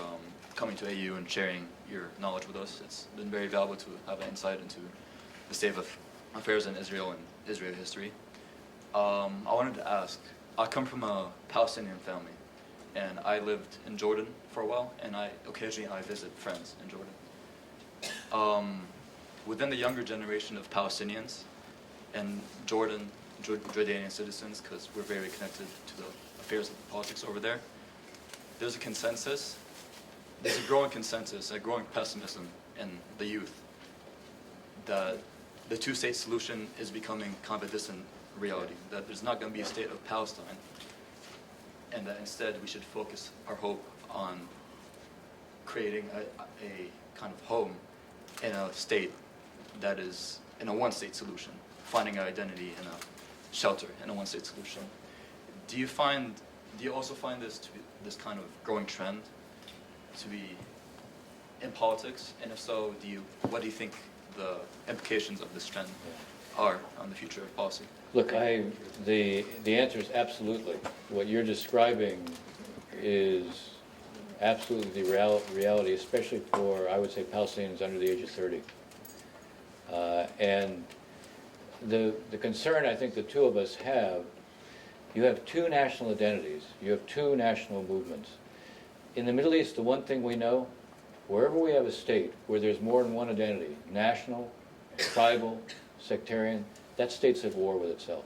coming to AU and sharing your knowledge with us. It's been very valuable to have an insight into the state of affairs in Israel and Israeli history. I wanted to ask, I come from a Palestinian family, and I lived in Jordan for a while, and occasionally I visit friends in Jordan. Within the younger generation of Palestinians and Jordanian citizens, because we're very connected to the affairs of politics over there, there's a consensus, there's a growing consensus, a growing pessimism in the youth that the two-state solution is becoming kind of a distant reality, that there's not going to be a state of Palestine, and that instead we should focus our hope on creating a kind of home in a state that is in a one-state solution, finding an identity in a shelter in a one-state solution. Do you also find this to be this kind of growing trend to be in politics? And if so, what do you think the implications of this trend are on the future of policy? Look, the answer is absolutely. What you're describing is absolutely the reality, especially for, I would say, Palestinians under the age of 30. And the concern I think the two of us have, you have two national identities, you have two national movements. In the Middle East, the one thing we know, wherever we have a state where there's more than one identity, national tribal, sectarian, that state's at war with itself.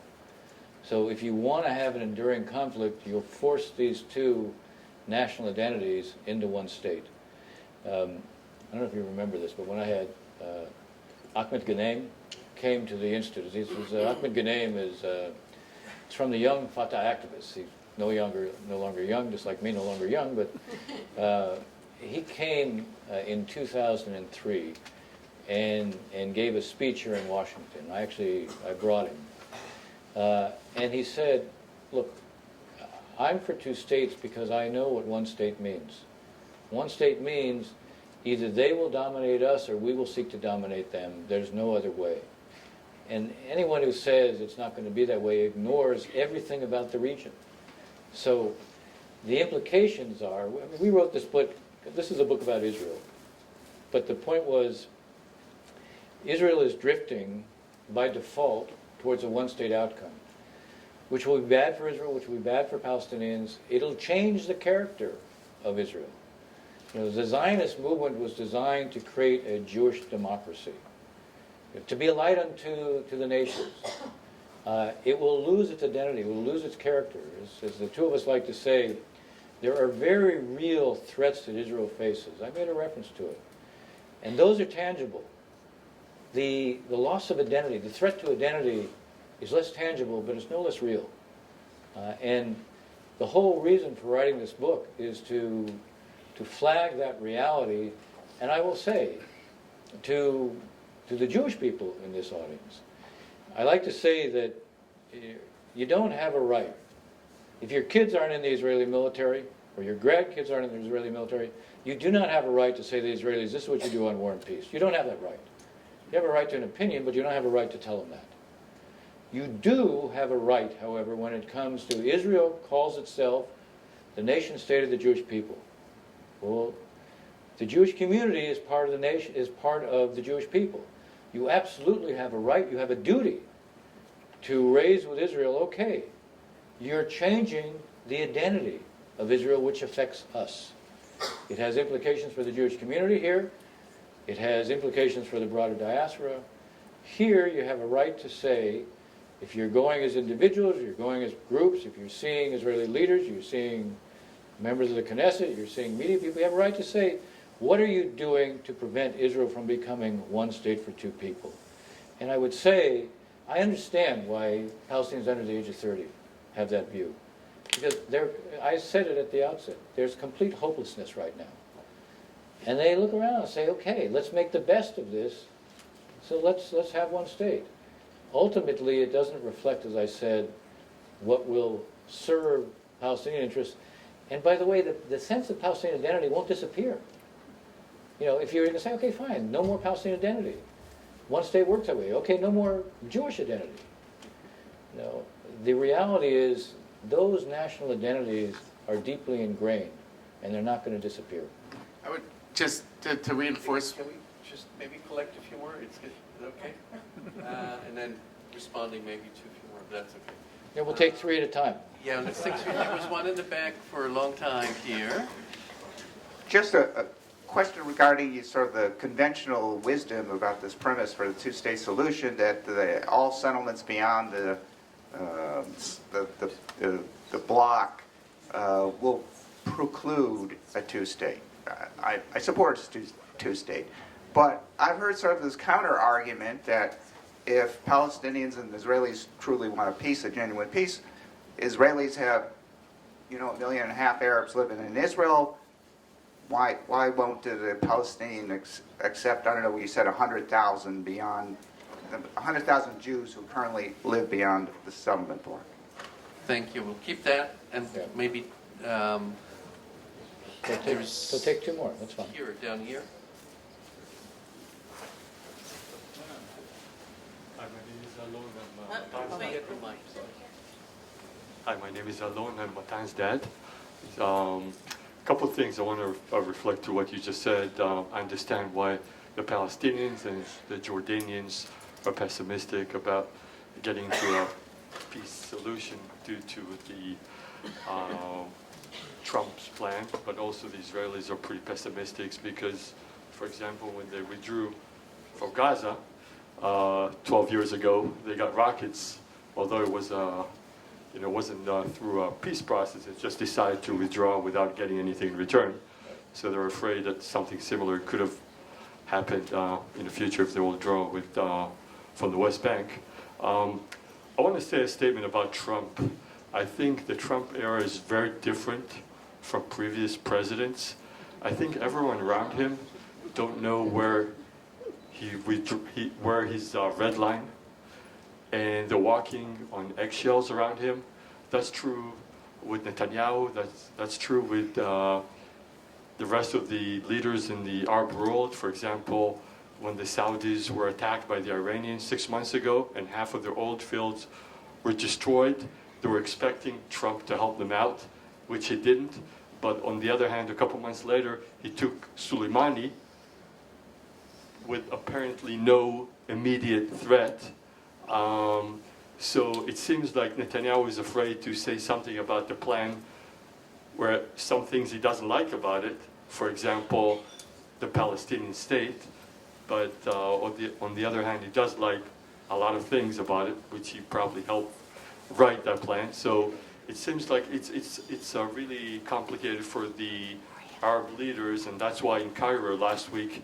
So if you want to have an enduring conflict, you'll force these two national identities into one state. I don't know if you remember this, but when I had Ahmed Ghanem came to the Institute, Ahmed Ghanem is from the young Fatah activists. He's no longer young, just like me, no longer young, but he came in 2003 and gave a speech here in Washington. I brought him. And he said, look, I'm for two states because I know what one state means. One state means either they will dominate us or we will seek to dominate them. There's no other way. And anyone who says it's not going to be that way ignores everything about the region. So the implications are, I mean, we wrote this book, this is a book about Israel. But the point was, Israel is drifting by default towards a one-state outcome, which will be bad for Israel, which will be bad for Palestinians. It'll change the character of Israel. You know, the Zionist movement was designed to create a Jewish democracy, to be a light unto the nations. It will lose its identity, it will lose its character. As the two of us like to say, there are very real threats that Israel faces. I made a reference to it. And those are tangible. The loss of identity, the threat to identity is less tangible, but it's no less real. And the whole reason for writing this book is to flag that reality, and I will say, to the Jewish people in this audience. I like to say that you don't have a right. If your kids aren't in the Israeli military, or your grandkids aren't in the Israeli military, you do not have a right to say to the Israelis, this is what you do on War and Peace. You don't have that right. You have a right to an opinion, but you don't have a right to tell them that. You do have a right, however, when it comes to Israel calls itself the nation state of the Jewish people. Well, the Jewish community is part of the nation, is part of the Jewish people. You absolutely have a right, you have a duty to raise with Israel, okay, you're changing the identity of Israel, which affects us. It has implications for the Jewish community here. It has implications for the broader diaspora. Here you have a right to say, if you're going as individuals, you're going as groups, if you're seeing Israeli leaders, you're seeing members of the Knesset, you're seeing media people, you have a right to say, what are you doing to prevent Israel from becoming one state for two people? And I would say, I understand why Palestinians under the age of 30 have that view. Because I said it at the outset, there's complete hopelessness right now. And they look around and say, okay, let's make the best of this, so let's have one state. Ultimately, it doesn't reflect, as I said, what will serve Palestinian interests. And by the way, the sense of Palestinian identity won't disappear. You know, if you're going to say, okay, fine, no more Palestinian identity. One state works that way. Okay, no more Jewish identity. You know, the reality is those national identities are deeply ingrained, and they're not going to disappear. I would just to reinforce. Can we just maybe collect a few more? Is that okay? And then responding maybe to a few more, if that's okay. Yeah, we'll take three at a time. Yeah, let's take three. There was one in the back for a long time here. Just a question regarding sort of the conventional wisdom about this premise for the two-state solution, that all settlements beyond the bloc will preclude a two-state. I support two-state, but I've heard sort of this counter-argument that if Palestinians and Israelis truly want a peace, a genuine peace, Israelis have, 1.5 million Arabs living in Israel. Why won't the Palestinians accept, I don't know what you said, 100,000 beyond, 100,000 Jews who currently live beyond the settlement block? Thank you. We'll keep that, and maybe So take two more, that's fine. here, down here. Hi, my name is Alon. I'm Matan's dad. A couple of things I want to reflect to what you just said. I understand why the Palestinians and the Jordanians are pessimistic about getting to a peace solution due to the Trump's plan, but also the Israelis are pretty pessimistic because, for example, when they withdrew from Gaza, 12 years ago. They got rockets, although it was wasn't through a peace process. It just decided to withdraw without getting anything in return. So they're afraid that something similar could have happened in the future if they withdraw from the West Bank. I want to say a statement about Trump. I think the Trump era is very different from previous presidents. I think everyone around him don't know where where his red line, and they're walking on eggshells around him. That's true with Netanyahu. That's true with the rest of the leaders in the Arab world. For example, when the Saudis were attacked by the Iranians 6 months ago and half of their oil fields were destroyed, they were expecting Trump to help them out, which he didn't. But on the other hand, a couple months later, he took Soleimani with apparently no immediate threat. So it seems like Netanyahu is afraid to say something about the plan where some things he doesn't like about it, for example, the Palestinian state, but on the other hand, he does like a lot of things about it, which he probably helped write that plan. So it seems like it's really complicated for the Arab leaders, and that's why in Cairo last week,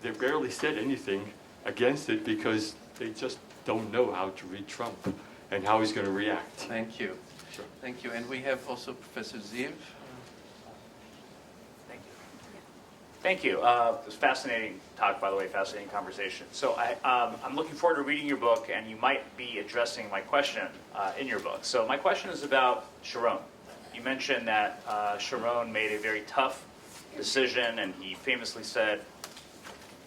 they barely said anything against it because they just don't know how to read Trump and how he's going to react. Thank you. Sure. Thank you. And we have also Professor Ziv. Thank you. It was fascinating talk, by the way, fascinating conversation. So I'm looking forward to reading your book, and you might be addressing my question in your book. So my question is about Sharon. You mentioned that Sharon made a very tough decision, and he famously said,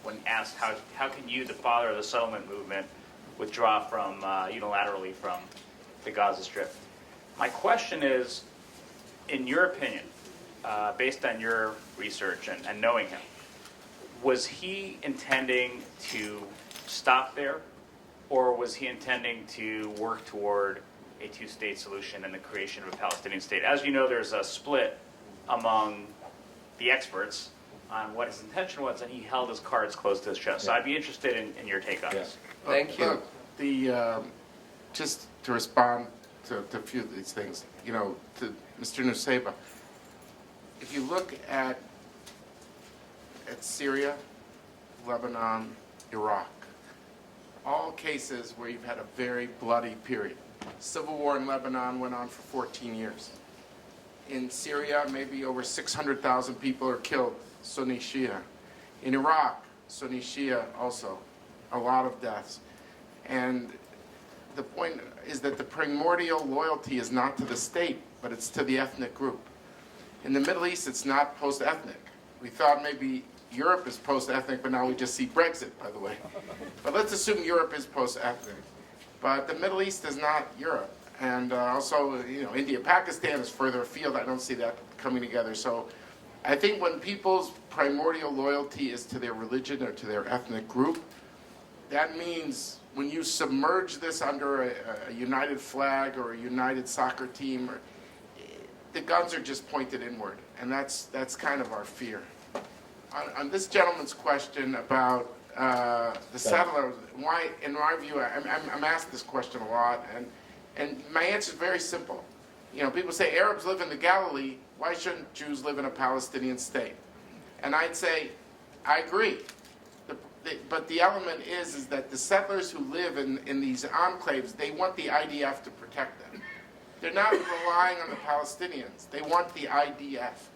when asked, how can you, the father of the settlement movement, withdraw from unilaterally from the Gaza Strip? My question is, in your opinion, based on your research and knowing him, was he intending to stop there, or was he intending to work toward a two-state solution and the creation of a Palestinian state? As you know, there's a split among the experts on what his intention was, and he held his cards close to his chest. So I'd be interested in your take on this. Thank you. Look, just to respond to a few of these things, to Mr. Nusseibeh, if you look at Syria, Lebanon, Iraq, all cases where you've had a very bloody period. Civil war in Lebanon went on for 14 years. In Syria, maybe over 600,000 people are killed, Sunni Shia. In Iraq, Sunni Shia also, a lot of deaths. And the point is that the primordial loyalty is not to the state, but it's to the ethnic group. In the Middle East, it's not post-ethnic. We thought maybe Europe is post-ethnic, but now we just see Brexit, by the way. But let's assume Europe is post-ethnic. But the Middle East is not Europe. And also, India, Pakistan is further afield. I don't see that coming together. So I think when people's primordial loyalty is to their religion or to their ethnic group, that means when you submerge this under a united flag or a united soccer team, the guns are just pointed inward. And that's kind of our fear. On this gentleman's question about the settlers, why, in my view, I'm asked this question a lot, and my answer is very simple. People say Arabs live in the Galilee, why shouldn't Jews live in a Palestinian state? And I'd say, I agree. But the element is that the settlers who live in these enclaves, they want the IDF to protect them. They're not relying on the Palestinians. They want the IDF.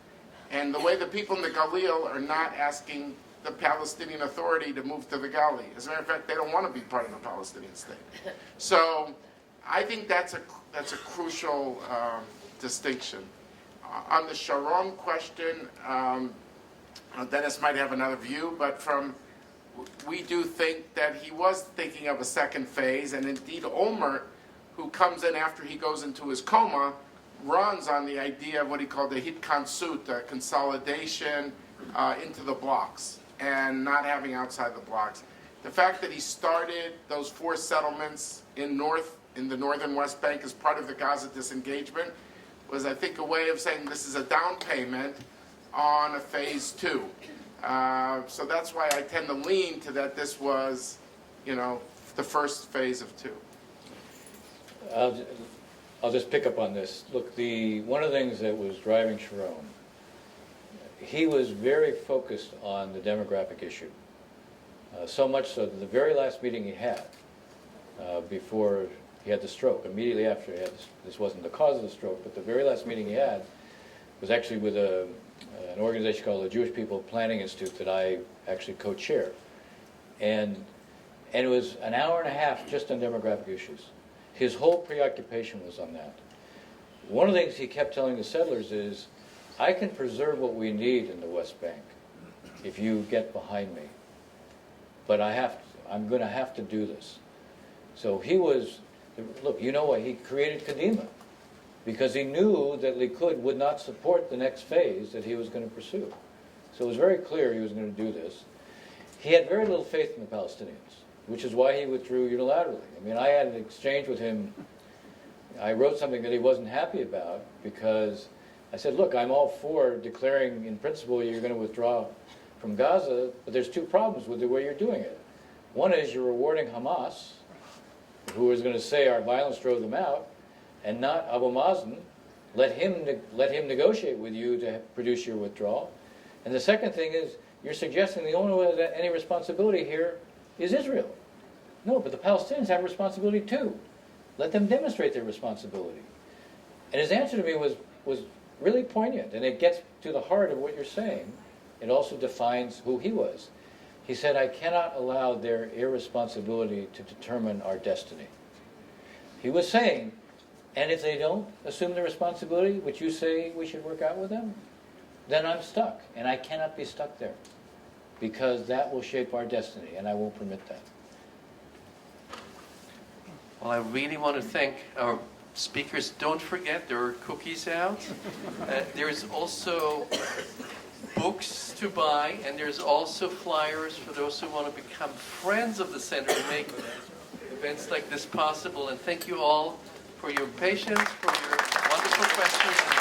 And the way the people in the Galil are not asking the Palestinian Authority to move to the Galilee. As a matter of fact, they don't want to be part of the Palestinian state. So I think that's a crucial distinction. On the Sharon question, Dennis might have another view, but we do think that he was thinking of a second phase, and indeed Olmert, who comes in after he goes into his coma, runs on the idea of what he called the hitkansut, consolidation into the blocks, and not having outside the blocks. The fact that he started those 4 settlements in the northern West Bank as part of the Gaza disengagement was, I think, a way of saying this is a down payment on a phase 2. So that's why I tend to lean to that this was, the first phase of 2? I'll just pick up on this. Look, one of the things that was driving Sharon, he was very focused on the demographic issue. So much so that the very last meeting he had, before he had the stroke, immediately after he had this wasn't the cause of the stroke, but the very last meeting he had was actually with an organization called the Jewish People Planning Institute that I actually co-chair. And it was an hour and a half just on demographic issues. His whole preoccupation was on that. One of the things he kept telling the settlers is, I can preserve what we need in the West Bank if you get behind me. But I'm going to have to do this. So he was, look, you know what, he created Kadima because he knew that Likud would not support the next phase that he was going to pursue. So it was very clear he was going to do this. He had very little faith in the Palestinians, which is why he withdrew unilaterally. I mean, I had an exchange with him. I wrote something that he wasn't happy about because I said, look, I'm all for declaring in principle you're going to withdraw from Gaza, but there's two problems with the way you're doing it. One is you're rewarding Hamas, who is going to say our violence drove them out, and not Abu Mazen. Let him negotiate with you to produce your withdrawal. And the second thing is you're suggesting the only one who has any responsibility here is Israel. No, but the Palestinians have responsibility too. Let them demonstrate their responsibility. And his answer to me was really poignant, and it gets to the heart of what you're saying. It also defines who he was. He said, I cannot allow their irresponsibility to determine our destiny. He was saying, and if they don't assume the responsibility, which you say we should work out with them, then I'm stuck, and I cannot be stuck there, because that will shape our destiny, and I won't permit that. Well, I really want to thank our speakers. Don't forget, there are cookies out. There's also books to buy, and there's also flyers for those who want to become friends of the center and make events like this possible. And thank you all for your patience, for your wonderful questions.